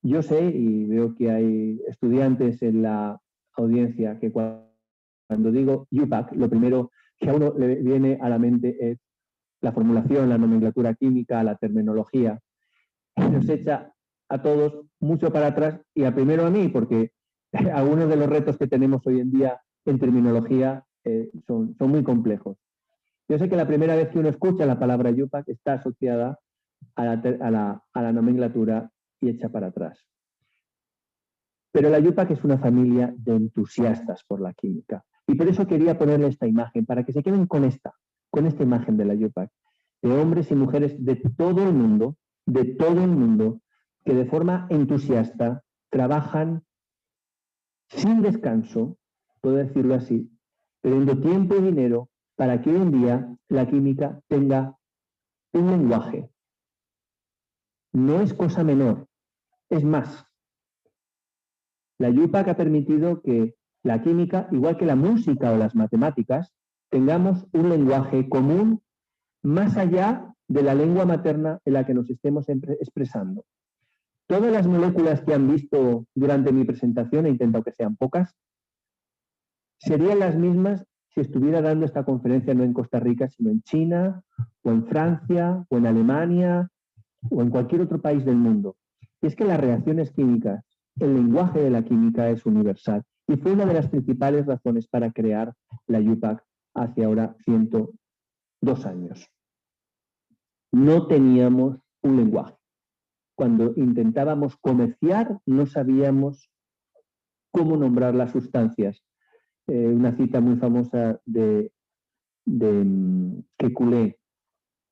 Yo sé, y veo que hay estudiantes en la audiencia, que cuando digo UPAC, lo primero que a uno le viene a la mente es la formulación, la nomenclatura química, la terminología, y nos echa a todos mucho para atrás, y primero a mí, porque algunos de los retos que tenemos hoy en día en terminología son muy complejos. Yo sé que la primera vez que uno escucha la palabra UPAC está asociada a la nomenclatura y echa para atrás. Pero la UPAC es una familia de entusiastas por la química. Y por eso quería ponerle esta imagen, para que se queden con esta imagen de la UPAC, de hombres y mujeres de todo el mundo, que de forma entusiasta trabajan sin descanso, puedo decirlo así, perdiendo tiempo y dinero para que hoy en día la química tenga un lenguaje. No es cosa menor, es más. La UPAC ha permitido que la química, igual que la música o las matemáticas, tengamos un lenguaje común más allá de la lengua materna en la que nos estemos expresando. Todas las moléculas que han visto durante mi presentación, he intentado que sean pocas, serían las mismas si estuviera dando esta conferencia no en Costa Rica, sino en China, o en Francia, o en Alemania, o en cualquier otro país del mundo. Y es que las reacciones químicas, el lenguaje de la química es universal, y fue una de las principales razones para crear la UPAC hace ahora 102 años. No teníamos un lenguaje. Cuando intentábamos comerciar, no sabíamos cómo nombrar las sustancias. Una cita muy famosa de Kekulé,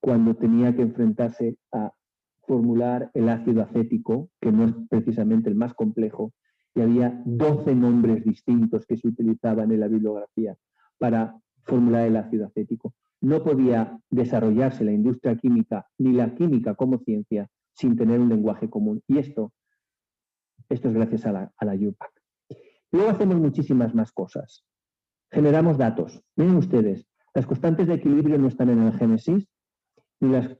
cuando tenía que enfrentarse a formular el ácido acético, que no es precisamente el más complejo, y había 12 nombres distintos que se utilizaban en la bibliografía para formular el ácido acético. No podía desarrollarse la industria química ni la química como ciencia sin tener un lenguaje común. Y esto es gracias a la UPAC. Luego hacemos muchísimas más cosas. Generamos datos. Miren ustedes, las constantes de equilibrio no están en el Génesis, ni las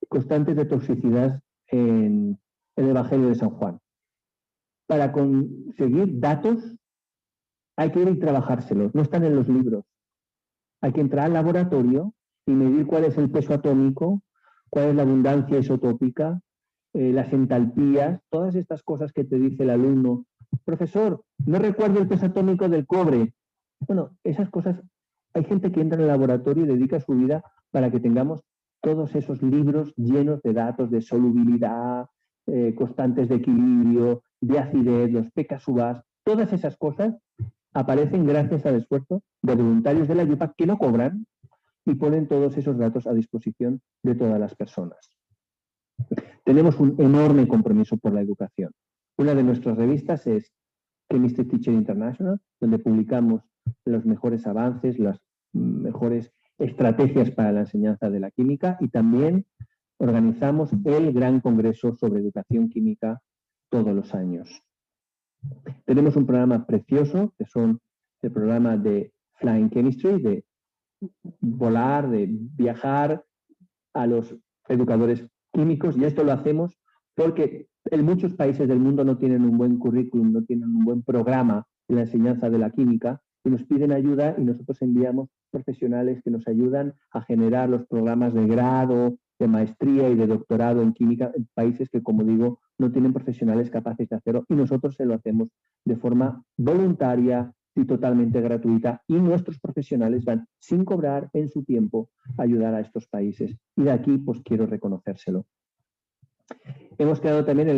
constantes de toxicidad en el Evangelio de San Juan. Para conseguir datos hay que ir y trabajárselos, no están en los libros. Hay que entrar al laboratorio y medir cuál es el peso atómico, cuál es la abundancia isotópica, las entalpías, todas estas cosas que te dice el alumno. Profesor, no recuerdo el peso atómico del cobre. Bueno, esas cosas, hay gente que entra en el laboratorio y dedica su vida para que tengamos todos esos libros llenos de datos de solubilidad, constantes de equilibrio, de acidez, los pKsubs, todas esas cosas aparecen gracias al esfuerzo de voluntarios de la IUPAC que no cobran y ponen todos esos datos a disposición de todas las personas. Tenemos un enorme compromiso por la educación. Una de nuestras revistas es Chemistry Teacher International, donde publicamos los mejores avances, las mejores estrategias para la enseñanza de la química, y también organizamos el gran congreso sobre educación química todos los años. Tenemos un programa precioso, que son el programa de Flying Chemistry, de volar, de viajar a los educadores químicos, y esto lo hacemos porque en muchos países del mundo no tienen un buen currículum, no tienen un buen programa en la enseñanza de la química, y nos piden ayuda y nosotros enviamos profesionales que nos ayudan a generar los programas de grado, de maestría y de doctorado en química en países que, como digo, no tienen profesionales capaces de hacerlo, y nosotros se lo hacemos de forma voluntaria y totalmente gratuita, y nuestros profesionales van sin cobrar en su tiempo a ayudar a estos países, y de aquí pues quiero reconocérselo. Hemos creado también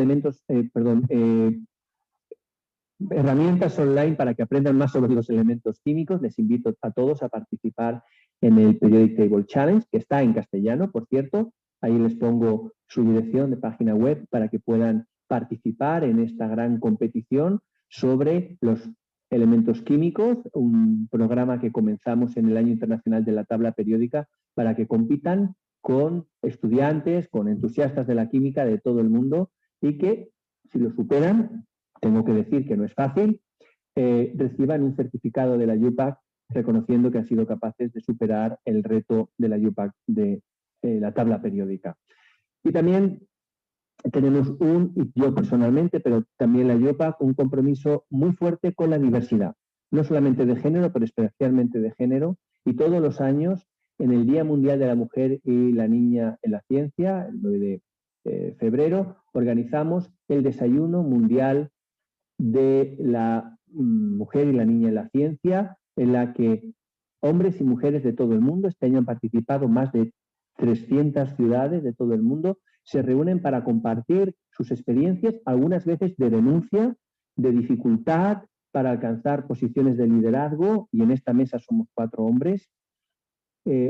herramientas online para que aprendan más sobre los elementos químicos. Les invito a todos a participar en el Periodic Table Challenge, que está en castellano, por cierto. Ahí les pongo su dirección de página web para que puedan participar en esta gran competición sobre los elementos químicos, un programa que comenzamos en el Año Internacional de la Tabla Periódica para que compitan con estudiantes, con entusiastas de la química de todo el mundo, y que, si lo superan, tengo que decir que no es fácil, reciban un certificado de la IUPAC reconociendo que han sido capaces de superar el reto de la IUPAC de la tabla periódica. Y también tenemos y yo personalmente, pero también la IUPAC, un compromiso muy fuerte con la diversidad, no solamente de género, pero especialmente de género, y todos los años, en el Día Mundial de la Mujer y la Niña en la Ciencia, el 9 de febrero, organizamos el Desayuno Mundial de la Mujer y la Niña en la Ciencia, en la que hombres y mujeres de todo el mundo, este año han participado más de 300 ciudades de todo el mundo, se reúnen para compartir sus experiencias, algunas veces de denuncia, de dificultad para alcanzar posiciones de liderazgo, y en esta mesa somos 4 hombres,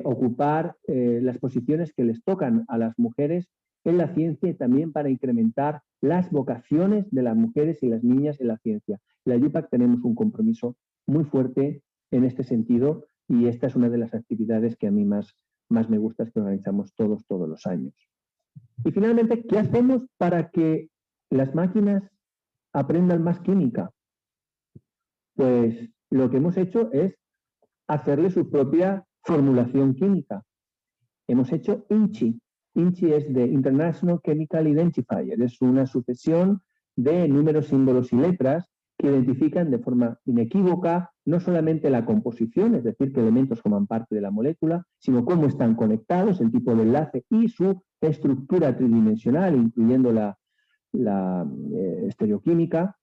ocupar las posiciones que les tocan a las mujeres en la ciencia, y también para incrementar las vocaciones de las mujeres y las niñas en la ciencia. En la IUPAC tenemos un compromiso muy fuerte en este sentido, y esta es una de las actividades que a mí más me gusta, que organizamos todos los años. Y finalmente, ¿qué hacemos para que las máquinas aprendan más química? Pues lo que hemos hecho es hacerle su propia formulación química. Hemos hecho INCHI. INCHI es de International Chemical Identifier. Es una sucesión de números, símbolos y letras que identifican de forma inequívoca no solamente la composición, es decir, qué elementos forman parte de la molécula, sino cómo están conectados, el tipo de enlace y su estructura tridimensional, incluyendo la estereoquímica,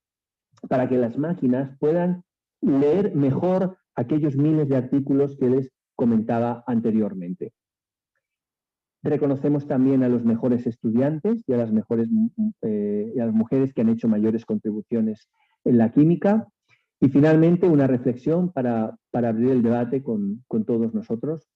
para que las máquinas puedan leer mejor aquellos miles de artículos que les comentaba anteriormente. Reconocemos también a los mejores estudiantes y a las mujeres que han hecho mayores contribuciones en la química. Y finalmente, una reflexión para abrir el debate con todos nosotros,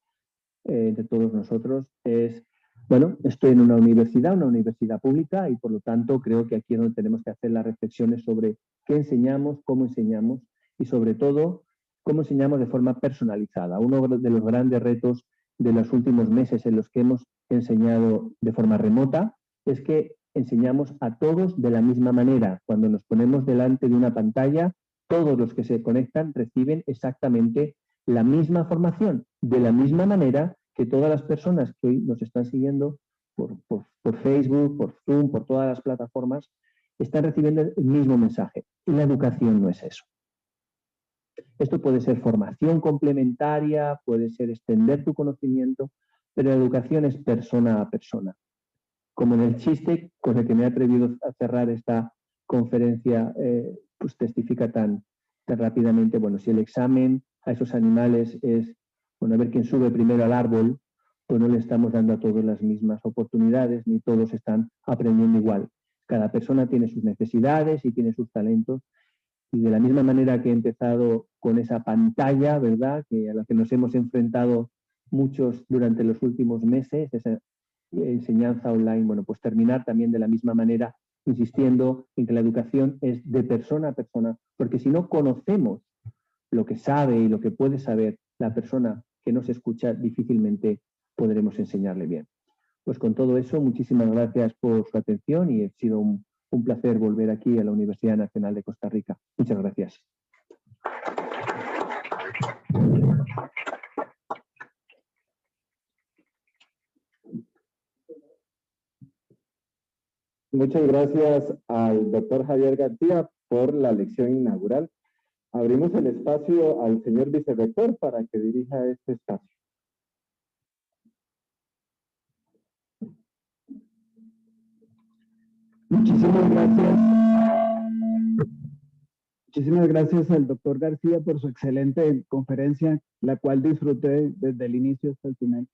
de todos nosotros, es, bueno, estoy en una universidad pública, y por lo tanto creo que aquí es donde tenemos que hacer las reflexiones sobre qué enseñamos, cómo enseñamos, y sobre todo, cómo enseñamos de forma personalizada. Uno de los grandes retos de los últimos meses en los que hemos enseñado de forma remota es que enseñamos a todos de la misma manera. Cuando nos ponemos delante de una pantalla, todos los que se conectan reciben exactamente la misma formación, de la misma manera que todas las personas que hoy nos están siguiendo por Facebook, por Zoom, por todas las plataformas, están recibiendo el mismo mensaje. Y la educación no es eso. Esto puede ser formación complementaria, puede ser extender tu conocimiento, pero la educación es persona a persona. como en el chiste con el que me he atrevido a cerrar esta conferencia, pues testifica tan rápidamente. Bueno, si el examen a esos animales es, bueno, a ver quién sube primero al árbol, pues no le estamos dando a todos las mismas oportunidades, ni todos están aprendiendo igual. Cada persona tiene sus necesidades y tiene sus talentos, y de la misma manera que he empezado con esa pantalla, ¿verdad?, a la que nos hemos enfrentado muchos durante los últimos meses, esa enseñanza online, bueno, pues terminar también de la misma manera, insistiendo en que la educación es de persona a persona, porque si no conocemos lo que sabe y lo que puede saber la persona que nos escucha, difícilmente podremos enseñarle bien. Pues con todo eso, muchísimas gracias por su atención y ha sido un placer volver aquí a la Universidad Nacional de Costa Rica. Muchas gracias. Muchas gracias al doctor Javier García por la lección inaugural. Abrimos el espacio al señor vicerrector para que dirija este espacio. Muchísimas gracias. Muchísimas gracias al doctor García por su excelente conferencia, la cual disfruté desde el inicio hasta el final.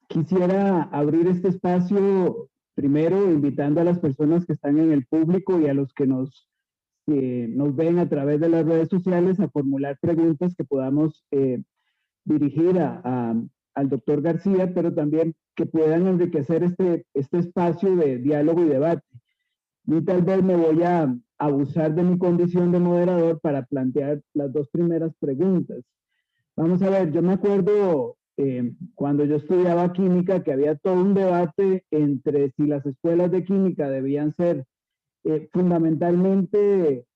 Quisiera abrir este espacio primero invitando a las personas que están en el público y a los que nos ven a través de las redes sociales a formular preguntas que podamos dirigir al doctor García, pero también que puedan enriquecer este espacio de diálogo y debate. Y tal vez me voy a abusar de mi condición de moderador para plantear las dos primeras preguntas. Vamos a ver, yo me acuerdo cuando yo estudiaba química que había todo un debate entre si las escuelas de química debían ser fundamentalmente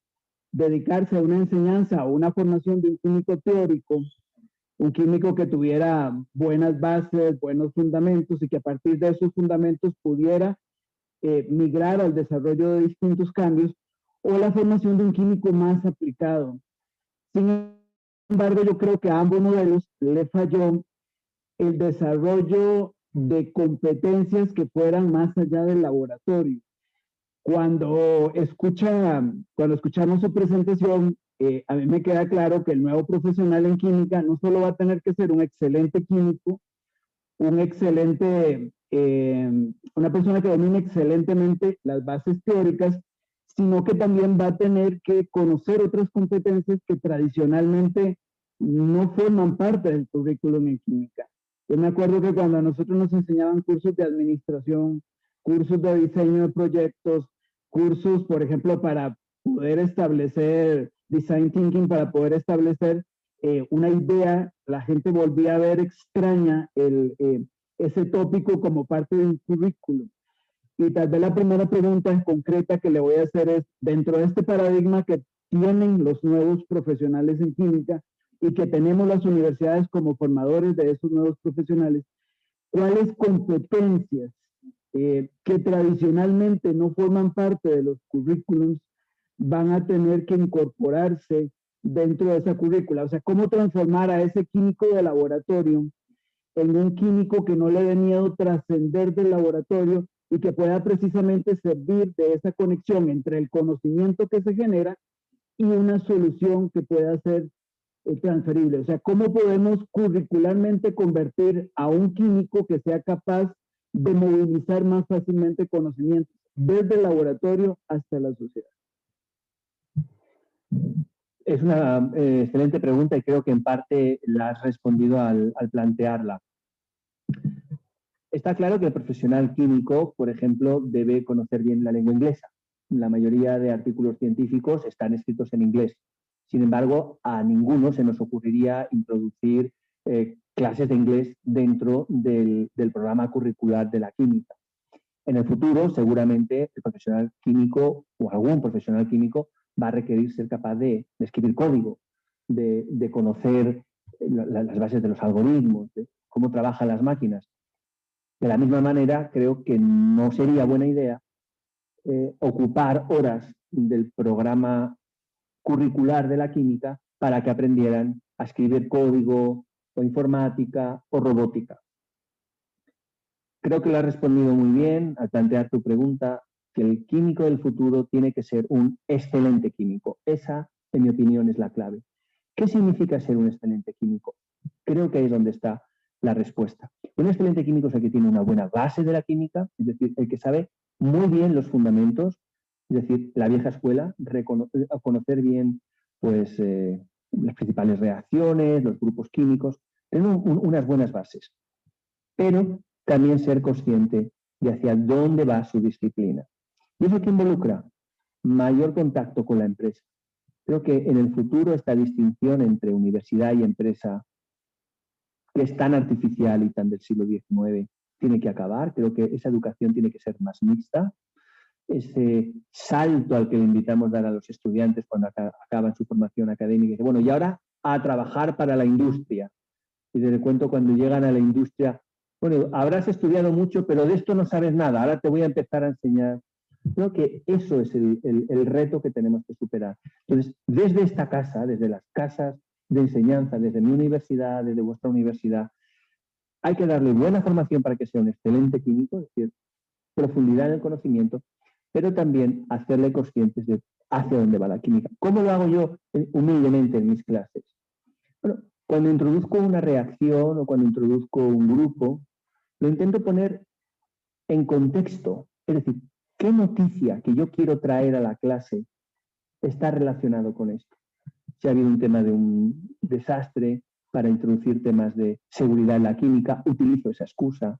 dedicarse a una enseñanza o una formación de un químico teórico, un químico que tuviera buenas bases, buenos fundamentos y que a partir de esos fundamentos pudiera migrar al desarrollo de distintos cambios, o la formación de un químico más aplicado. Sin embargo, yo creo que a ambos modelos le falló el desarrollo de competencias que fueran más allá del laboratorio. Cuando escuchamos su presentación, a mí me queda claro que el nuevo profesional en química no solo va a tener que ser un excelente químico, una persona que domine excelentemente las bases teóricas, sino que también va a tener que conocer otras competencias que tradicionalmente no forman parte del currículum en química. Yo me acuerdo que cuando a nosotros nos enseñaban cursos de administración, cursos de diseño de proyectos, cursos, por ejemplo, para poder establecer design thinking, para poder establecer una idea, la gente volvía a ver extraña ese tópico como parte de un currículum. Y tal vez la primera pregunta concreta que le voy a hacer es, dentro de este paradigma que tienen los nuevos profesionales en química y que tenemos las universidades como formadores de esos nuevos profesionales, ¿cuáles competencias que tradicionalmente no forman parte de los currículums van a tener que incorporarse dentro de esa currícula? O sea, ¿cómo transformar a ese químico de laboratorio en un químico que no le dé miedo trascender del laboratorio y que pueda precisamente servir de esa conexión entre el conocimiento que se genera y una solución que pueda ser transferible? O sea, ¿cómo podemos curricularmente convertir a un químico que sea capaz de movilizar más fácilmente conocimientos desde el laboratorio hasta la sociedad? Es una excelente pregunta y creo que en parte la has respondido al plantearla. Está claro que el profesional químico, por ejemplo, debe conocer bien la lengua inglesa. La mayoría de artículos científicos están escritos en inglés. Sin embargo, a ninguno se nos ocurriría introducir clases de inglés dentro del programa curricular de la química. En el futuro, seguramente, el profesional químico o algún profesional químico va a requerir ser capaz de escribir código, de conocer las bases de los algoritmos, de cómo trabajan las máquinas. De la misma manera, creo que no sería buena idea ocupar horas del programa curricular de la química para que aprendieran a escribir código o informática o robótica. Creo que lo has respondido muy bien al plantear tu pregunta, que el químico del futuro tiene que ser un excelente químico. Esa, en mi opinión, es la clave. ¿Qué significa ser un excelente químico? Creo que ahí es donde está la respuesta. Un excelente químico es el que tiene una buena base de la química, es decir, el que sabe muy bien los fundamentos, es decir, la vieja escuela, conocer bien pues, las principales reacciones, los grupos químicos, tener unas buenas bases, pero también ser consciente de hacia dónde va su disciplina. ¿Y eso qué involucra? Mayor contacto con la empresa. Creo que en el futuro esta distinción entre universidad y empresa, que es tan artificial y tan del siglo XIX, tiene que acabar. Creo que esa educación tiene que ser más mixta. Ese salto al que le invitamos a dar a los estudiantes cuando acaban su formación académica, y bueno, y ahora a trabajar para la industria. Y de cuento cuando llegan a la industria, bueno, habrás estudiado mucho, pero de esto no sabes nada, ahora te voy a empezar a enseñar. Creo que eso es el reto que tenemos que superar. Entonces, desde esta casa, desde las casas de enseñanza, desde mi universidad, desde vuestra universidad, hay que darle buena formación para que sea un excelente químico, es decir, profundidad en el conocimiento, pero también hacerle conscientes de hacia dónde va la química. ¿Cómo lo hago yo humildemente en mis clases? Bueno, cuando introduzco una reacción o cuando introduzco un grupo, lo intento poner en contexto. Es decir, ¿qué noticia que yo quiero traer a la clase está relacionado con esto? Si ha habido un tema de un desastre, para introducir temas de seguridad en la química, utilizo esa excusa.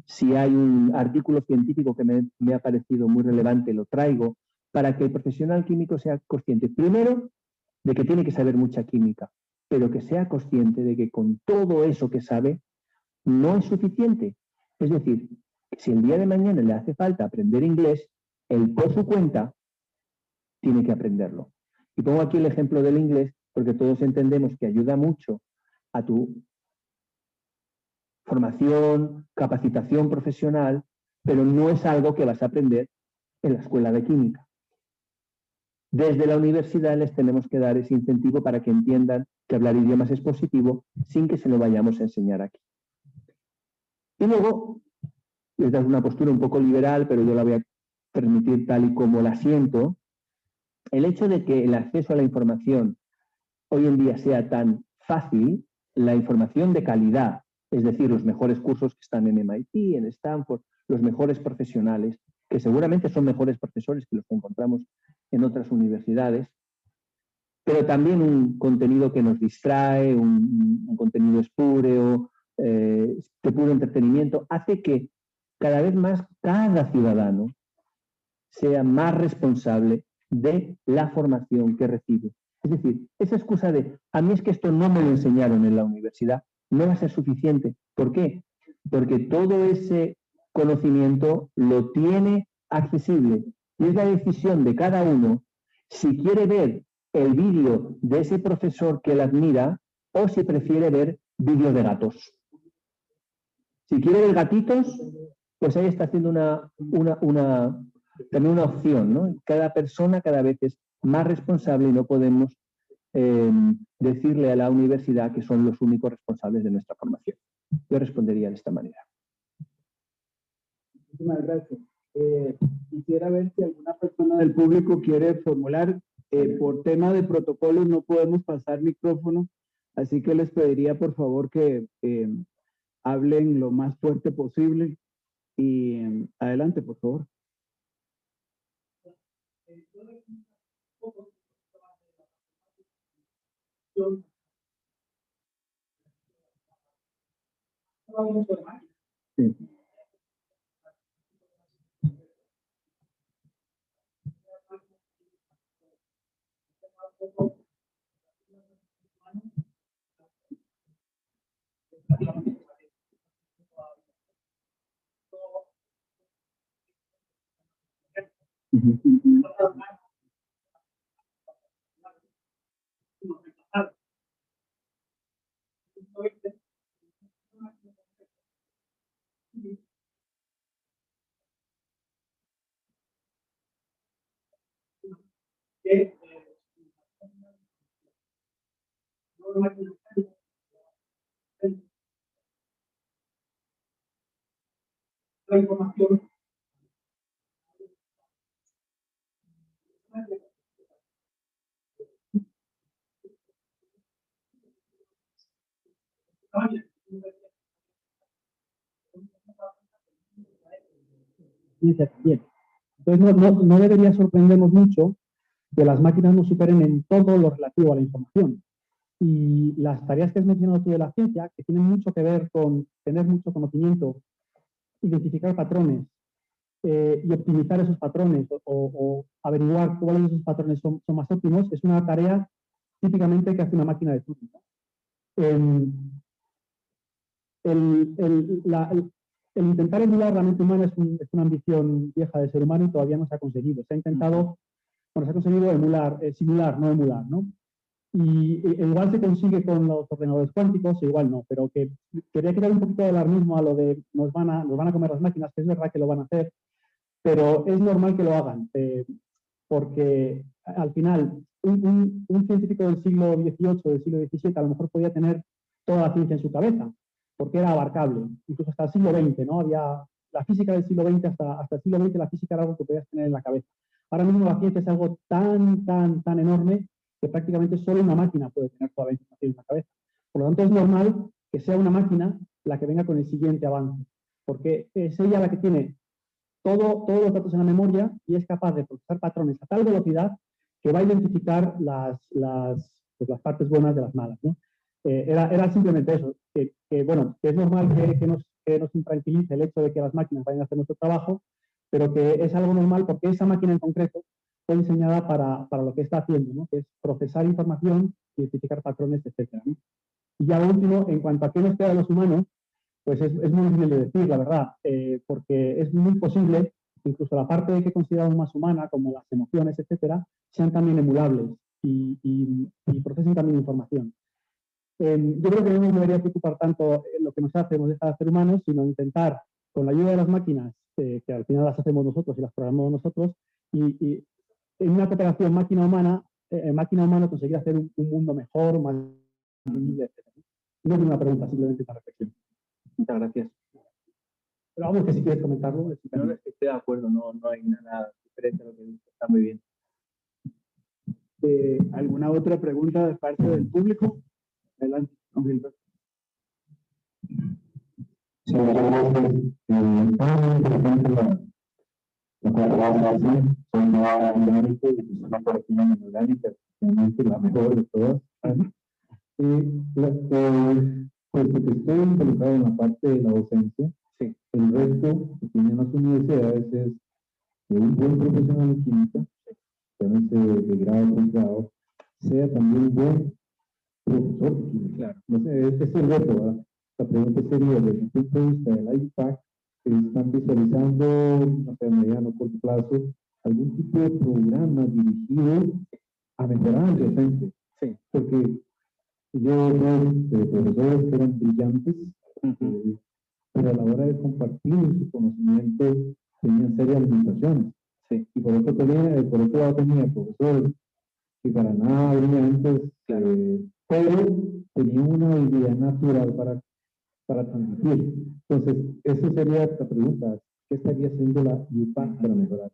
Si hay un artículo científico que me ha parecido muy relevante, lo traigo para que el profesional químico sea consciente, primero, de que tiene que saber mucha química, pero que sea consciente de que con todo eso que sabe no es suficiente. Es decir, si el día de mañana le hace falta aprender inglés, él por su cuenta tiene que aprenderlo. Y pongo aquí el ejemplo del inglés porque todos entendemos que ayuda mucho a tu formación, capacitación profesional, pero no es algo que vas a aprender en la escuela de química. Desde la universidad les tenemos que dar ese incentivo para que entiendan que hablar idiomas es positivo sin que se lo vayamos a enseñar aquí. Y luego, esta es una postura un poco liberal, pero yo la voy a permitir tal y como la siento, el hecho de que el acceso a la información hoy en día sea tan fácil, la información de calidad, es decir, los mejores cursos que están en MIT, en Stanford, los mejores profesionales, que seguramente son mejores profesores que los que encontramos en otras universidades, pero también un contenido que nos distrae, un contenido espúreo, de puro entretenimiento, hace que cada vez más cada ciudadano sea más responsable de la formación que recibe. Es decir, esa excusa de, a mí es que esto no me lo enseñaron en la universidad, no va a ser suficiente. ¿Por qué? Porque todo ese conocimiento lo tiene accesible y es la decisión de cada uno si quiere ver el vídeo de ese profesor que él admira o si prefiere ver vídeos de gatos. Si quiere ver gatitos, pues ahí está haciendo también una opción, ¿no? Cada persona cada vez es más responsable y no podemos decirle a la universidad que son los únicos responsables de nuestra formación. Yo respondería de esta manera. Muchísimas gracias. Quisiera ver si alguna persona del público quiere formular. Por tema de protocolos no podemos pasar micrófono, así que les pediría por favor que hablen lo más fuerte posible. Y adelante, por favor. Sí. la información. Bien. Entonces no debería sorprendernos mucho que las máquinas nos superen en todo lo relativo a la información. Y las tareas que has mencionado tú de la ciencia, que tienen mucho que ver con tener mucho conocimiento, identificar patrones y optimizar esos patrones o averiguar cuáles de esos patrones son más óptimos, es una tarea típicamente que hace una máquina de Turing. El intentar emular la mente humana es una ambición vieja del ser humano y todavía no se ha conseguido. Se ha intentado, bueno, se ha conseguido simular, no emular, ¿no? Y igual se consigue con los ordenadores cuánticos, igual no, pero que quería quitar un poquito de alarmismo a lo de nos van a comer las máquinas, que es verdad que lo van a hacer, pero es normal que lo hagan, porque al final un científico del siglo XVIII, del siglo XVII, a lo mejor podía tener toda la ciencia en su cabeza, porque era abarcable, incluso hasta el siglo XX, ¿no? Había la física del siglo XX, hasta el siglo XX la física era algo que podías tener en la cabeza. Ahora mismo la ciencia es algo tan enorme que prácticamente solo una máquina puede tener toda la información en la cabeza. Por lo tanto, es normal que sea una máquina la que venga con el siguiente avance, porque es ella la que tiene todos los datos en la memoria y es capaz de procesar patrones a tal velocidad que va a identificar las partes buenas de las malas, ¿no? Era simplemente eso, que es normal que nos intranquilice el hecho de que las máquinas vayan a hacer nuestro trabajo, pero que es algo normal porque esa máquina en concreto fue diseñada para lo que está haciendo, ¿no? Que es procesar información, identificar patrones, etc., ¿no? Y ya lo último, en cuanto a qué nos queda de los humanos, pues es muy difícil de decir, la verdad, porque es muy posible que incluso la parte que consideramos más humana, como las emociones, etcétera, sean también emulables y procesen también información. Yo creo que no nos debería preocupar tanto lo que nos deja de hacer humanos, sino intentar, con la ayuda de las máquinas, que al final las hacemos nosotros y las programamos nosotros, y en una cooperación máquina-humana, conseguir hacer un mundo mejor, más humilde, etc. No es una pregunta, simplemente una reflexión. Muchas gracias. Pero vamos, que si quieres comentarlo. No, estoy de acuerdo, no hay nada diferente a lo que dices, está muy bien. ¿Alguna otra pregunta de parte del público? Adelante, don Gilberto. Sí, la mejor de todas. Puesto que estoy involucrado en la parte de la docencia, sí, el reto que tienen las universidades es que un buen profesional de química, de grado o posgrado, sea también un buen profesor de química. Claro. No sé, ese es el reto, ¿verdad? La pregunta sería, desde el punto de vista de la IPAC, ¿están visualizando, no sé, a mediano o corto plazo, algún tipo de programa dirigido a mejorar al docente? Sí. Porque yo veo profesores que eran brillantes, pero a la hora de compartir su conocimiento tenían serias limitaciones. Sí. Y por otro lado tenía profesores que para nada brillantes, pero tenían una habilidad natural para transmitir. Entonces, eso sería la pregunta. ¿Qué estaría haciendo la IPAC para mejorar?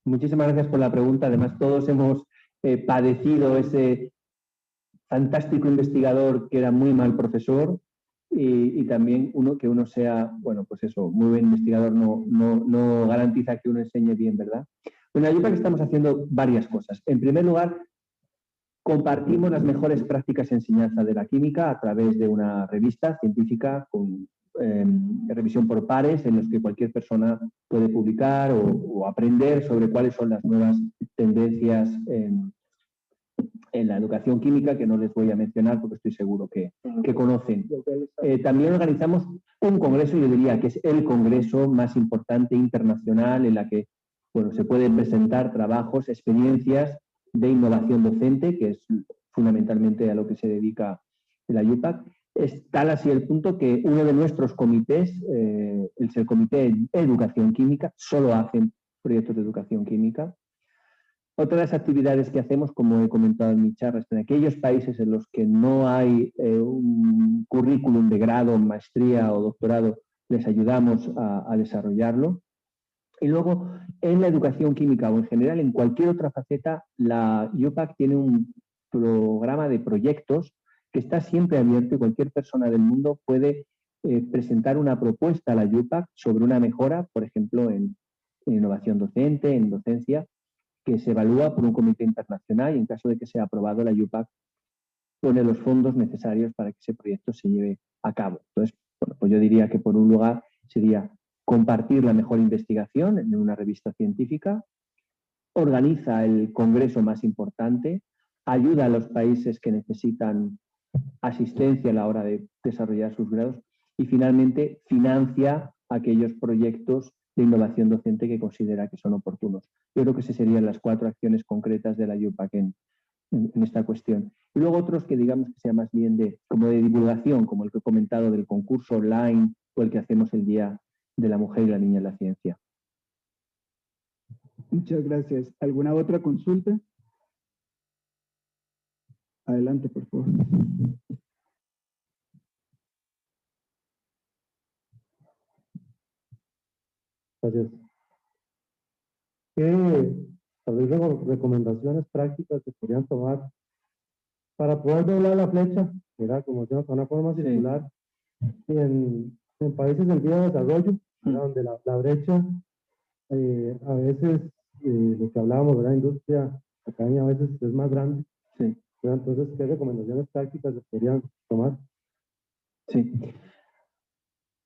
Muchísimas gracias por la pregunta. Además, todos hemos padecido ese fantástico investigador que era muy mal profesor y también que uno sea, bueno, pues eso, muy buen investigador no garantiza que uno enseñe bien, ¿verdad? Bueno, en la IPAC estamos haciendo varias cosas. En primer lugar, compartimos las mejores prácticas de enseñanza de la química a través de una revista científica con revisión por pares en los que cualquier persona puede publicar o aprender sobre cuáles son las nuevas tendencias en la educación química, que no les voy a mencionar porque estoy seguro que conocen. También organizamos un congreso, yo diría que es el congreso más importante internacional en la que se pueden presentar trabajos, experiencias de innovación docente, que es fundamentalmente a lo que se dedica la IUPAC. Es tal así el punto que uno de nuestros comités, es el Comité de Educación Química, solo hacen proyectos de educación química. Otra de las actividades que hacemos, como he comentado en mi charla, es en aquellos países en los que no hay un currículum de grado, maestría o doctorado les ayudamos a desarrollarlo. Y luego, en la educación química o en general, en cualquier otra faceta, la UPAC tiene un programa de proyectos que está siempre abierto y cualquier persona del mundo puede presentar una propuesta a la UPAC sobre una mejora, por ejemplo, en innovación docente, en docencia, que se evalúa por un comité internacional y en caso de que sea aprobado, la UPAC pone los fondos necesarios para que ese proyecto se lleve a cabo. Entonces, bueno, pues yo diría que por un lugar sería compartir la mejor investigación en una revista científica, organiza el congreso más importante, ayuda a los países que necesitan asistencia a la hora de desarrollar sus grados y finalmente financia aquellos proyectos de innovación docente que considera que son oportunos. Yo creo que esas serían las 4 acciones concretas de la UPAC en esta cuestión. Y luego otros que digamos que sea más bien como de divulgación, como el que he comentado del concurso online o el que hacemos el Día de la Mujer y la Niña en la Ciencia. Muchas gracias. ¿Alguna otra consulta? Adelante, por favor. Gracias. ¿Qué tal vez recomendaciones prácticas se podrían tomar para poder doblar la flecha, ¿verdad? Como decíamos, de una forma circular, en países en vía de desarrollo, donde la brecha a veces, lo que hablábamos, ¿verdad? Industria, academia a veces es más grande. Sí. Entonces, ¿qué recomendaciones prácticas se podrían tomar? Sí.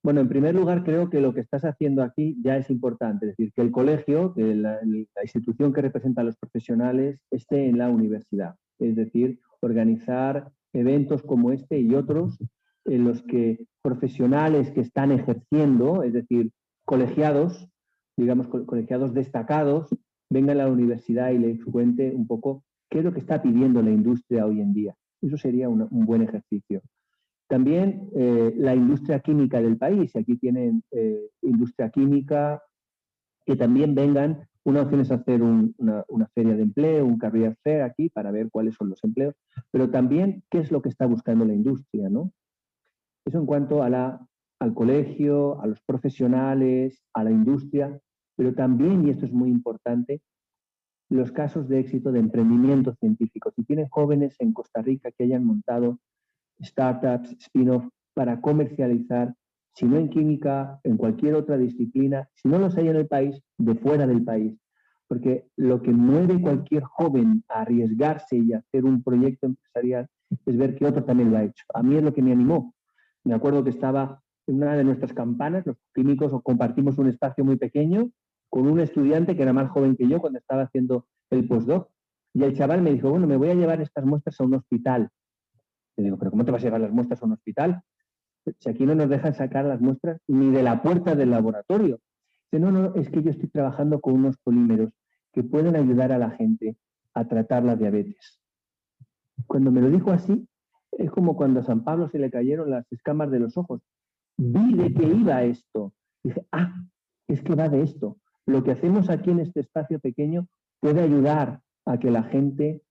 Bueno, en primer lugar, creo que lo que estás haciendo aquí ya es importante, es decir, que el colegio, que la institución que representa a los profesionales, esté en la universidad. Es decir, organizar eventos como este y otros en los que profesionales que están ejerciendo, es decir, colegiados, digamos, colegiados destacados, vengan a la universidad y les cuente un poco qué es lo que está pidiendo la industria hoy en día. Eso sería un buen ejercicio. También la industria química del país. Aquí tienen industria química, que también vengan. Una opción es hacer una feria de empleo, un career fair aquí para ver cuáles son los empleos, pero también qué es lo que está buscando la industria, ¿no? Eso en cuanto al colegio, a los profesionales, a la industria, pero también, y esto es muy importante, los casos de éxito de emprendimiento científico. Si tienen jóvenes en Costa Rica que hayan montado startups, spin-off, para comercializar, si no en química, en cualquier otra disciplina, si no los hay en el país, de fuera del país. Porque lo que mueve cualquier joven a arriesgarse y a hacer un proyecto empresarial es ver que otro también lo ha hecho. A mí es lo que me animó. Me acuerdo que estaba en una de nuestras campanas, los químicos compartimos un espacio muy pequeño con un estudiante que era más joven que yo cuando estaba haciendo el postdoc. Y el chaval me dijo, bueno, me voy a llevar estas muestras a un hospital. Le digo, ¿pero cómo te vas a llevar las muestras a un hospital? Si aquí no nos dejan sacar las muestras ni de la puerta del laboratorio. Dice, no, es que yo estoy trabajando con unos polímeros que pueden ayudar a la gente a tratar la diabetes. Cuando me lo dijo así, es como cuando a San Pablo se le cayeron las escamas de los ojos. Vi de qué iba esto. Dije, es que va de esto. Lo que hacemos aquí en este espacio pequeño puede ayudar a que la gente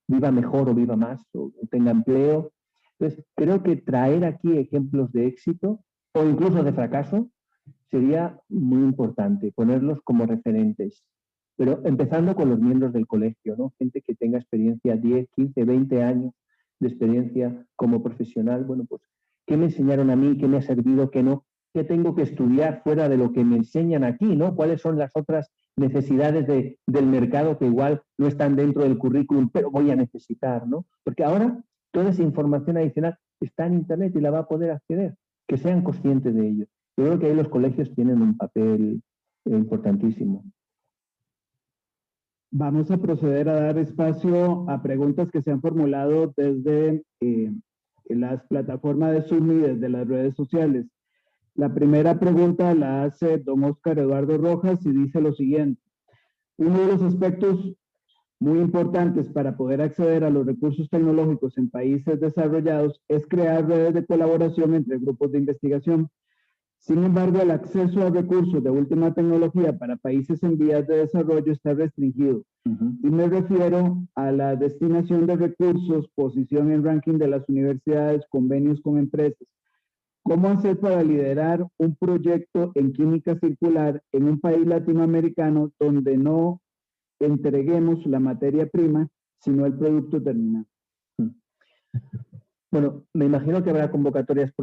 viva mejor o viva más o tenga empleo. Entonces, creo que traer aquí ejemplos de éxito o incluso de fracaso sería muy importante, ponerlos como referentes. Pero empezando con los miembros del colegio, ¿no? Gente que tenga experiencia, 10, 15, 20 años de experiencia como profesional. Bueno, pues, ¿qué me enseñaron a mí? ¿Qué me ha servido? ¿Qué no? ¿Qué tengo que estudiar fuera de lo que me enseñan aquí, ¿no? ¿Cuáles son las otras necesidades del mercado que igual no están dentro del currículum, pero voy a necesitar, ¿no? Porque ahora toda esa información adicional está en Internet y la va a poder acceder. Que sean conscientes de ello. Yo creo que ahí los colegios tienen un papel importantísimo. Vamos a proceder a dar espacio a preguntas que se han formulado desde las plataformas de Zoom y desde las redes sociales. La primera pregunta la hace don Óscar Eduardo Rojas y dice lo siguiente. Uno de los aspectos muy importantes para poder acceder a los recursos tecnológicos en países desarrollados es crear redes de colaboración entre grupos de investigación. Sin embargo, el acceso a recursos de última tecnología para países en vías de desarrollo está restringido. Y me refiero a la destinación de recursos, posición en ranking de las universidades, convenios con empresas. ¿Cómo hacer para liderar un proyecto en química circular en un país latinoamericano donde no entreguemos la materia prima, sino el producto terminado? Bueno, me imagino que habrá convocatorias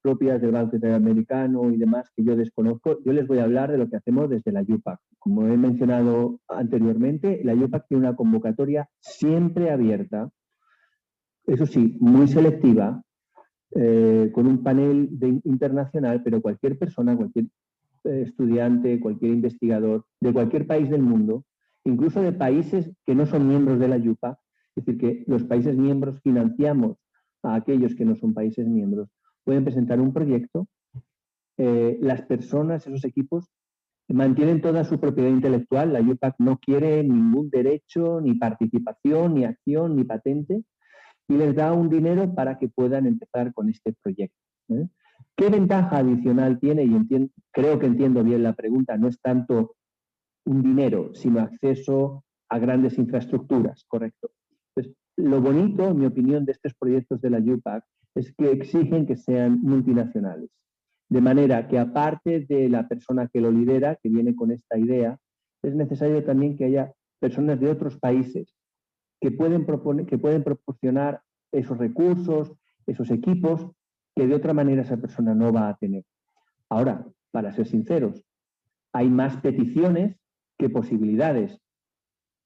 propias del Banco Interamericano y demás que yo desconozco. Yo les voy a hablar de lo que hacemos desde la UPAC. Como he mencionado anteriormente, la UPAC tiene una convocatoria siempre abierta, eso sí, muy selectiva, con un panel internacional, pero cualquier persona, cualquier estudiante, cualquier investigador de cualquier país del mundo, incluso de países que no son miembros de la UPAC, es decir, que los países miembros financiamos a aquellos que no son países miembros, pueden presentar un proyecto. Las personas, esos equipos, mantienen toda su propiedad intelectual. La UPAC no quiere ningún derecho, ni participación, ni acción, ni patente, y les da un dinero para que puedan empezar con este proyecto. ¿Qué ventaja adicional tiene? Y creo que entiendo bien la pregunta, no es tanto un dinero, sino acceso a grandes infraestructuras, correcto. Pues, lo bonito, en mi opinión, de estos proyectos de la UPAC es que exigen que sean multinacionales. De manera que aparte de la persona que lo lidera, que viene con esta idea, es necesario también que haya personas de otros países que pueden proporcionar esos recursos, esos equipos, que de otra manera esa persona no va a tener. Ahora, para ser sinceros, hay más peticiones que posibilidades.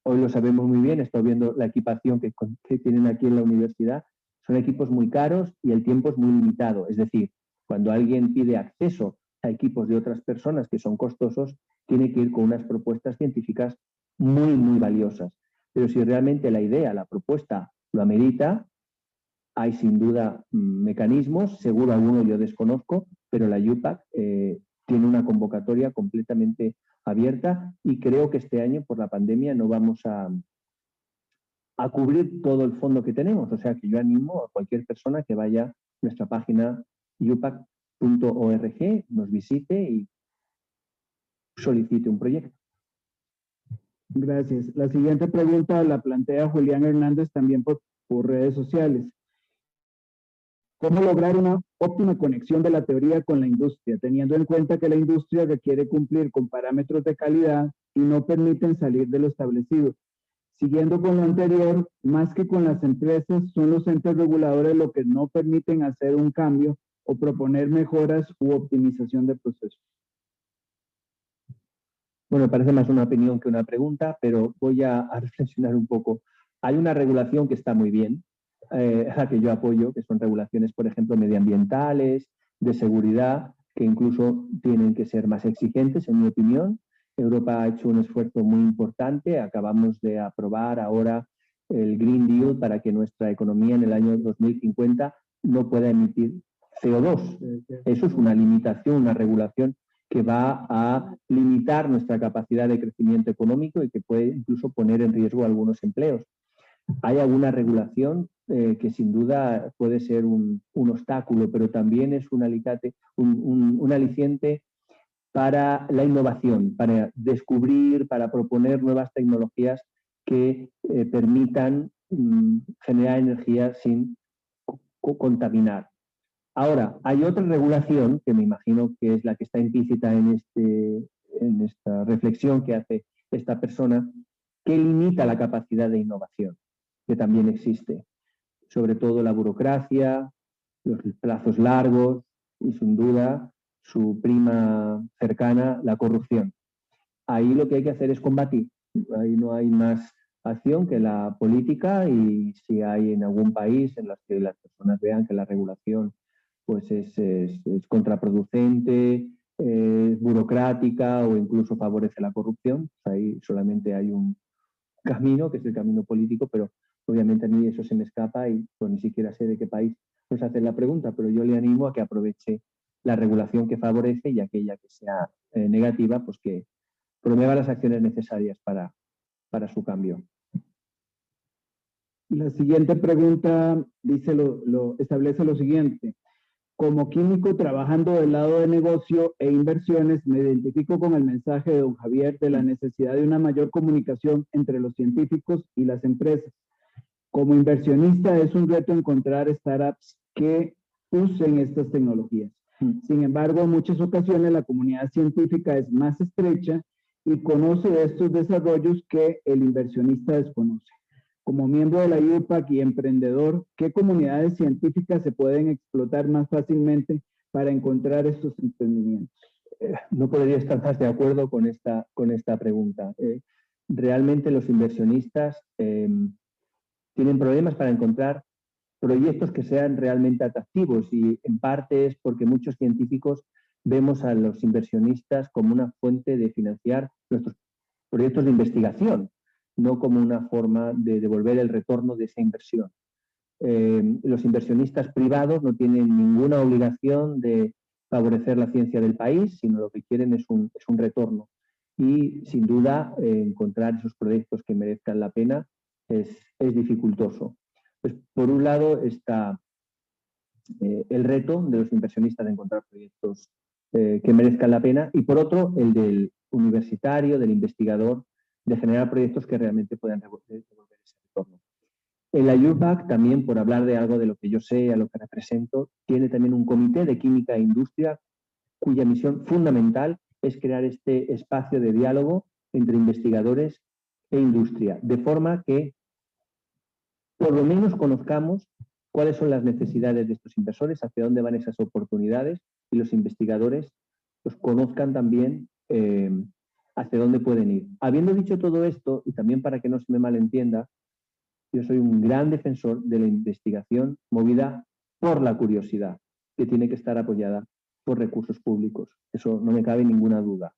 Hoy lo sabemos muy bien, estoy viendo la equipación que tienen aquí en la universidad. Son equipos muy caros y el tiempo es muy limitado. Es decir, cuando alguien pide acceso a equipos de otras personas que son costosos, tiene que ir con unas propuestas científicas muy, muy valiosas. Pero si realmente la idea, la propuesta lo amerita, hay sin duda mecanismos, seguro alguno yo desconozco, pero la UPAC tiene una convocatoria completamente abierta y creo que este año por la pandemia no vamos a cubrir todo el fondo que tenemos. O sea que yo animo a cualquier persona que vaya a nuestra página upac.org, nos visite y solicite un proyecto. Gracias. La siguiente pregunta la plantea Julián Hernández también por redes sociales. ¿Cómo lograr una óptima conexión de la teoría con la industria, teniendo en cuenta que la industria requiere cumplir con parámetros de calidad y no permiten salir de lo establecido? Siguiendo con lo anterior, más que con las empresas, son los entes reguladores los que no permiten hacer un cambio o proponer mejoras u optimización de procesos. Bueno, parece más una opinión que una pregunta, pero voy a reflexionar un poco. Hay una regulación que está muy bien, a que yo apoyo, que son regulaciones, por ejemplo, medioambientales, de seguridad, que incluso tienen que ser más exigentes, en mi opinión. Europa ha hecho un esfuerzo muy importante. Acabamos de aprobar ahora el Green Deal para que nuestra economía en el año 2050 no pueda emitir CO2. Eso es una limitación, una regulación que va a limitar nuestra capacidad de crecimiento económico y que puede incluso poner en riesgo algunos empleos. Hay alguna regulación que sin duda puede ser un obstáculo, pero también es un aliciente para la innovación, para descubrir, para proponer nuevas tecnologías que permitan generar energía sin contaminar. Ahora, hay otra regulación que me imagino que es la que está implícita en esta reflexión que hace esta persona, que limita la capacidad de innovación, que también existe. Sobre todo la burocracia, los plazos largos y sin duda su prima cercana, la corrupción. Ahí lo que hay que hacer es combatir. Ahí no hay más acción que la política, y si hay en algún país en los que las personas vean que la regulación pues es contraproducente, burocrática o incluso favorece la corrupción, pues ahí solamente hay un camino, que es el camino político, pero obviamente a mí eso se me escapa y pues ni siquiera sé de qué país nos hacen la pregunta, pero yo le animo a que aproveche la regulación que favorece y aquella que sea negativa, pues que promueva las acciones necesarias para su cambio. La siguiente pregunta dice establece lo siguiente. Como químico trabajando del lado de negocio e inversiones, me identifico con el mensaje de don Javier de la necesidad de una mayor comunicación entre los científicos y las empresas. Como inversionista es un reto encontrar startups que usen estas tecnologías. Sin embargo, en muchas ocasiones la comunidad científica es más estrecha y conoce de estos desarrollos que el inversionista desconoce. Como miembro de la IUPAC y emprendedor, ¿qué comunidades científicas se pueden explotar más fácilmente para encontrar estos emprendimientos? No podría estar más de acuerdo con esta pregunta. Realmente los inversionistas tienen problemas para encontrar proyectos que sean realmente atractivos y en parte es porque muchos científicos vemos a los inversionistas como una fuente de financiar nuestros proyectos de investigación, no como una forma de devolver el retorno de esa inversión. Los inversionistas privados no tienen ninguna obligación de favorecer la ciencia del país, sino lo que quieren es un retorno. Y sin duda encontrar esos proyectos que merezcan la pena es dificultoso. Pues, por un lado está el reto de los inversionistas de encontrar proyectos que merezcan la pena y por otro el del universitario, del investigador, de generar proyectos que realmente puedan devolver ese retorno. En la IUPAC también, por hablar de algo de lo que yo sé, a lo que represento, tiene también un comité de química e industria cuya misión fundamental es crear este espacio de diálogo entre investigadores e industria, de forma que por lo menos conozcamos cuáles son las necesidades de estos inversores, hacia dónde van esas oportunidades y los investigadores pues, conozcan también hacia dónde pueden ir. Habiendo dicho todo esto, y también para que no se me malentienda, yo soy un gran defensor de la investigación movida por la curiosidad, que tiene que estar apoyada por recursos públicos. Eso no me cabe ninguna duda.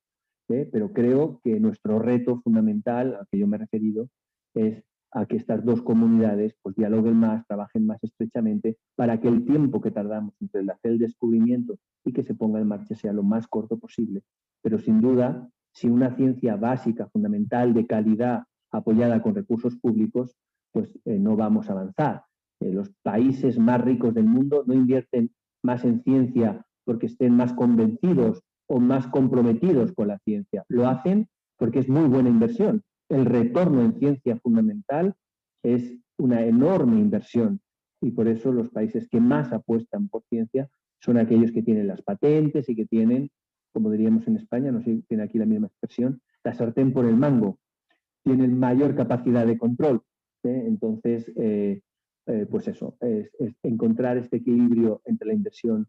Pero creo que nuestro reto fundamental, al que yo me he referido, es a que estas dos comunidades pues, dialoguen más, trabajen más estrechamente, para que el tiempo que tardamos entre hacer el descubrimiento y que se ponga en marcha sea lo más corto posible. Pero sin duda, sin una ciencia básica, fundamental, de calidad, apoyada con recursos públicos, pues no vamos a avanzar. Los países más ricos del mundo no invierten más en ciencia porque estén más convencidos o más comprometidos con la ciencia. Lo hacen porque es muy buena inversión. El retorno en ciencia fundamental es una enorme inversión y por eso los países que más apuestan por ciencia son aquellos que tienen las patentes y que tienen, como diríamos en España, no sé si tiene aquí la misma expresión, la sartén por el mango. Tienen mayor capacidad de control. Entonces, pues eso, es encontrar este equilibrio entre la inversión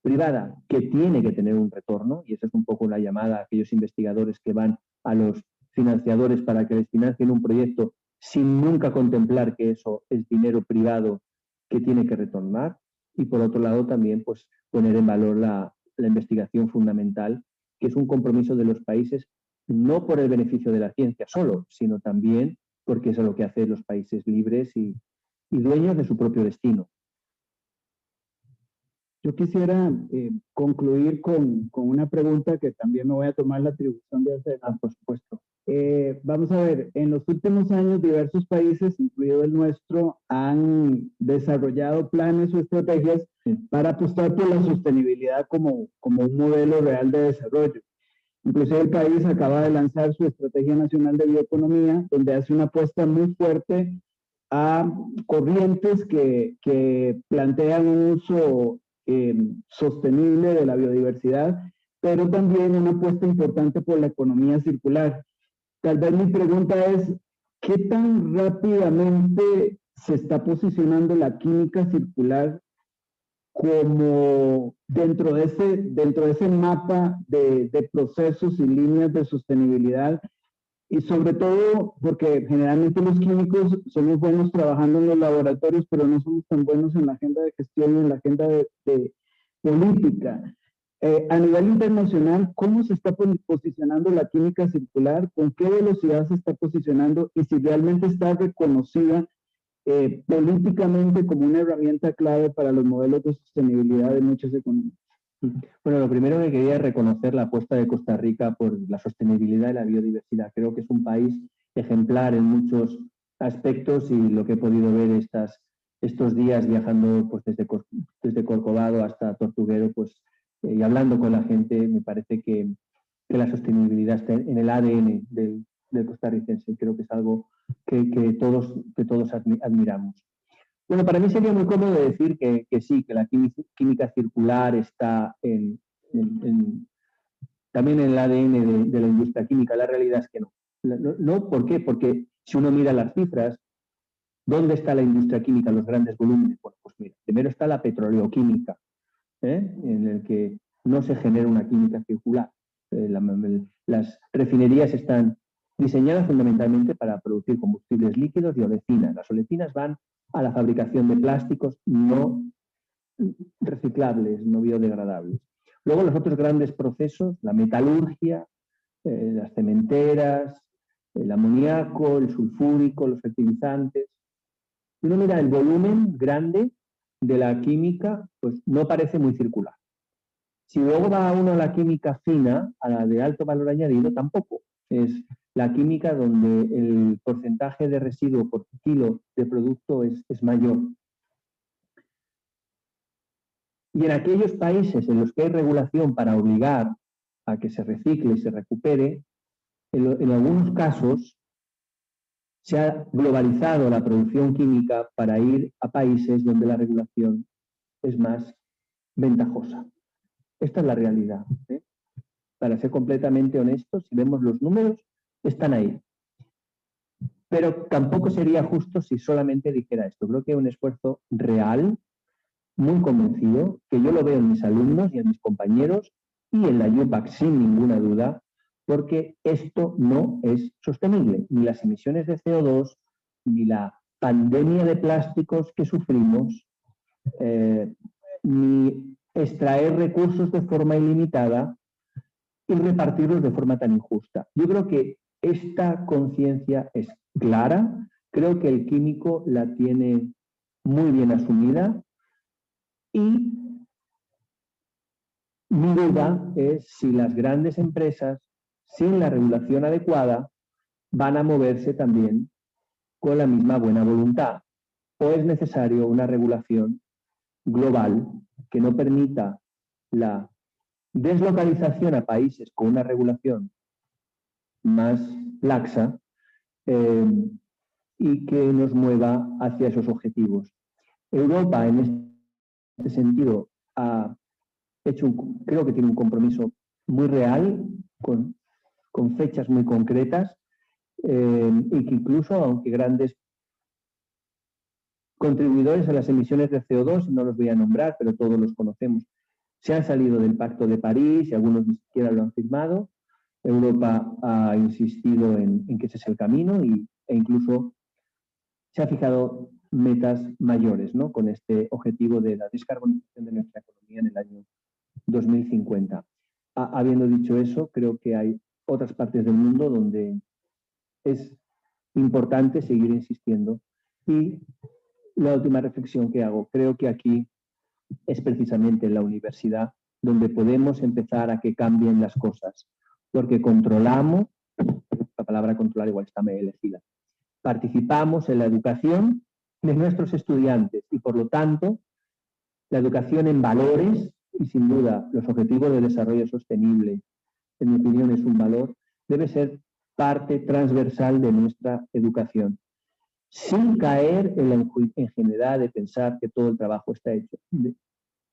privada, que tiene que tener un retorno, y esa es un poco la llamada a aquellos investigadores que van a los financiadores para que les financien un proyecto sin nunca contemplar que eso es dinero privado que tiene que retornar, y por otro lado también pues, poner en valor la investigación fundamental, que es un compromiso de los países no por el beneficio de la ciencia solo, sino también porque eso es lo que hace los países libres y dueños de su propio destino. Yo quisiera concluir con una pregunta que también me voy a tomar la atribución de hacer. Por supuesto. Vamos a ver, en los últimos años diversos países, incluido el nuestro, han desarrollado planes o estrategias para apostar por la sostenibilidad como un modelo real de desarrollo. Inclusive el país acaba de lanzar su Estrategia Nacional de Bioeconomía, donde hace una apuesta muy fuerte a corrientes que plantean un uso sostenible de la biodiversidad, pero también una apuesta importante por la economía circular. Tal vez mi pregunta es, ¿qué tan rápidamente se está posicionando la química circular como dentro de ese mapa de procesos y líneas de sostenibilidad? Y sobre todo porque generalmente los químicos somos buenos trabajando en los laboratorios, pero no somos tan buenos en la agenda de gestión y en la agenda de política. A nivel internacional, ¿cómo se está posicionando la química circular? ¿Con qué velocidad se está posicionando? Y si realmente está reconocida políticamente como una herramienta clave para los modelos de sostenibilidad de muchas economías. Bueno, lo primero que quería es reconocer la apuesta de Costa Rica por la sostenibilidad y la biodiversidad. Creo que es un país ejemplar en muchos aspectos y lo que he podido ver estos días viajando pues, desde Corcovado hasta Tortuguero pues, y hablando con la gente, me parece que la sostenibilidad está en el ADN del costarricense. Creo que es algo que todos admiramos. Bueno, para mí sería muy cómodo decir que sí, que la química circular está también en el ADN de la industria química. La realidad es que no. No, ¿por qué? Porque si uno mira las cifras, ¿dónde está la industria química en los grandes volúmenes? Bueno, pues mira, primero está la petroleoquímica, en el que no se genera una química circular. Las refinerías están diseñadas fundamentalmente para producir combustibles líquidos y olecinas. Las olecinas van a la fabricación de plásticos no reciclables, no biodegradables. Luego los otros grandes procesos, la metalurgia, las cementeras, el amoníaco, el sulfúrico, los fertilizantes. Si uno mira el volumen grande de la química, pues no parece muy circular. Si luego va uno a la química fina, a la de alto valor añadido, tampoco. Es la química donde el porcentaje de residuo por kilo de producto es mayor. Y en aquellos países en los que hay regulación para obligar a que se recicle y se recupere, en algunos casos se ha globalizado la producción química para ir a países donde la regulación es más ventajosa. Esta es la realidad. Para ser completamente honestos, si vemos los números, están ahí. Pero tampoco sería justo si solamente dijera esto. Creo que hay un esfuerzo real, muy convencido, que yo lo veo en mis alumnos y en mis compañeros y en la UPAC sin ninguna duda, porque esto no es sostenible. Ni las emisiones de CO2, ni la pandemia de plásticos que sufrimos, ni extraer recursos de forma ilimitada y repartirlos de forma tan injusta. Yo creo que esta conciencia es clara, creo que el químico la tiene muy bien asumida y mi duda es si las grandes empresas, sin la regulación adecuada, van a moverse también con la misma buena voluntad. O es necesario una regulación global que no permita la deslocalización a países con una regulación más laxa y que nos mueva hacia esos objetivos. Europa, en este sentido, ha hecho creo que tiene un compromiso muy real, con fechas muy concretas, y que incluso, aunque grandes contribuidores a las emisiones de CO2, no los voy a nombrar, pero todos los conocemos, se han salido del Pacto de París y algunos ni siquiera lo han firmado. Europa ha insistido en que ese es el camino e incluso se ha fijado metas mayores, ¿no?, con este objetivo de la descarbonización de nuestra economía en el año 2050. Habiendo dicho eso, creo que hay otras partes del mundo donde es importante seguir insistiendo. Y la última reflexión que hago, creo que aquí es precisamente en la universidad donde podemos empezar a que cambien las cosas, porque controlamos, la palabra controlar igual está mal elegida, participamos en la educación de nuestros estudiantes y por lo tanto la educación en valores, y sin duda los objetivos de desarrollo sostenible, en mi opinión es un valor, debe ser parte transversal de nuestra educación, sin caer en la ingenuidad de pensar que todo el trabajo está hecho.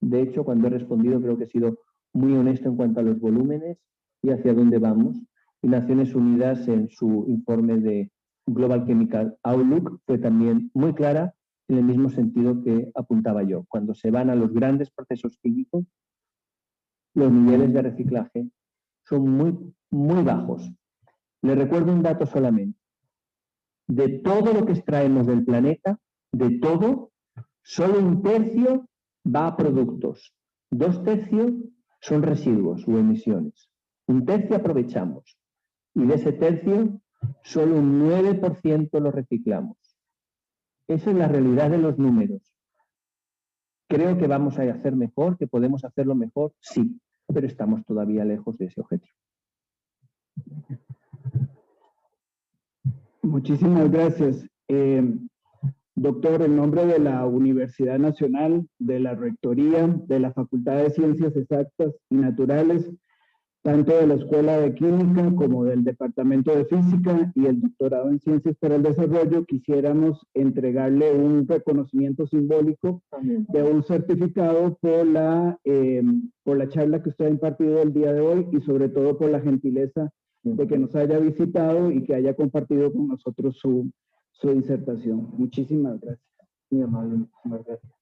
De hecho, cuando he respondido creo que he sido muy honesto en cuanto a los volúmenes y hacia dónde vamos. Y Naciones Unidas en su informe de Global Chemical Outlook fue también muy clara en el mismo sentido que apuntaba yo. Cuando se van a los grandes procesos químicos, los niveles de reciclaje son muy bajos. Les recuerdo un dato solamente. De todo lo que extraemos del planeta, de todo, solo 1/3 va a productos. 2/3 son residuos o emisiones. 1/3 aprovechamos. Y de ese tercio, solo un 9% lo reciclamos. Esa es la realidad de los números. ¿Creo que vamos a hacer mejor, que podemos hacerlo mejor? Sí, pero estamos todavía lejos de ese objetivo. Muchísimas gracias. Doctor, en nombre de la Universidad Nacional, de la Rectoría, de la Facultad de Ciencias Exactas y Naturales, tanto de la Escuela de Química como del Departamento de Física y el doctorado en Ciencias para el Desarrollo, quisiéramos entregarle un reconocimiento simbólico de un certificado por la charla que usted ha impartido el día de hoy y sobre todo por la gentileza de que nos haya visitado y que haya compartido con nosotros su disertación. Muchísimas gracias. Muy amable. Muchísimas gracias.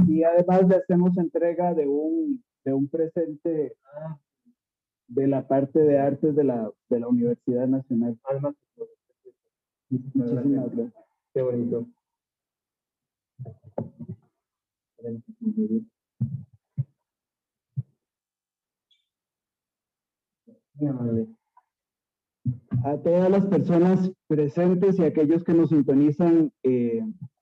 Y además le hacemos entrega de un presente de la parte de artes de la Universidad Nacional. Muchísimas gracias. Qué bonito. A todas las personas presentes y a aquellos que nos sintonizan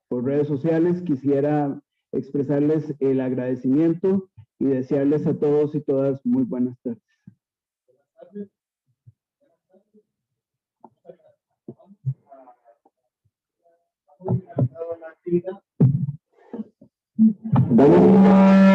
por redes sociales, quisiera expresarles el agradecimiento y desearles a todos y todas muy buenas tardes. Dale.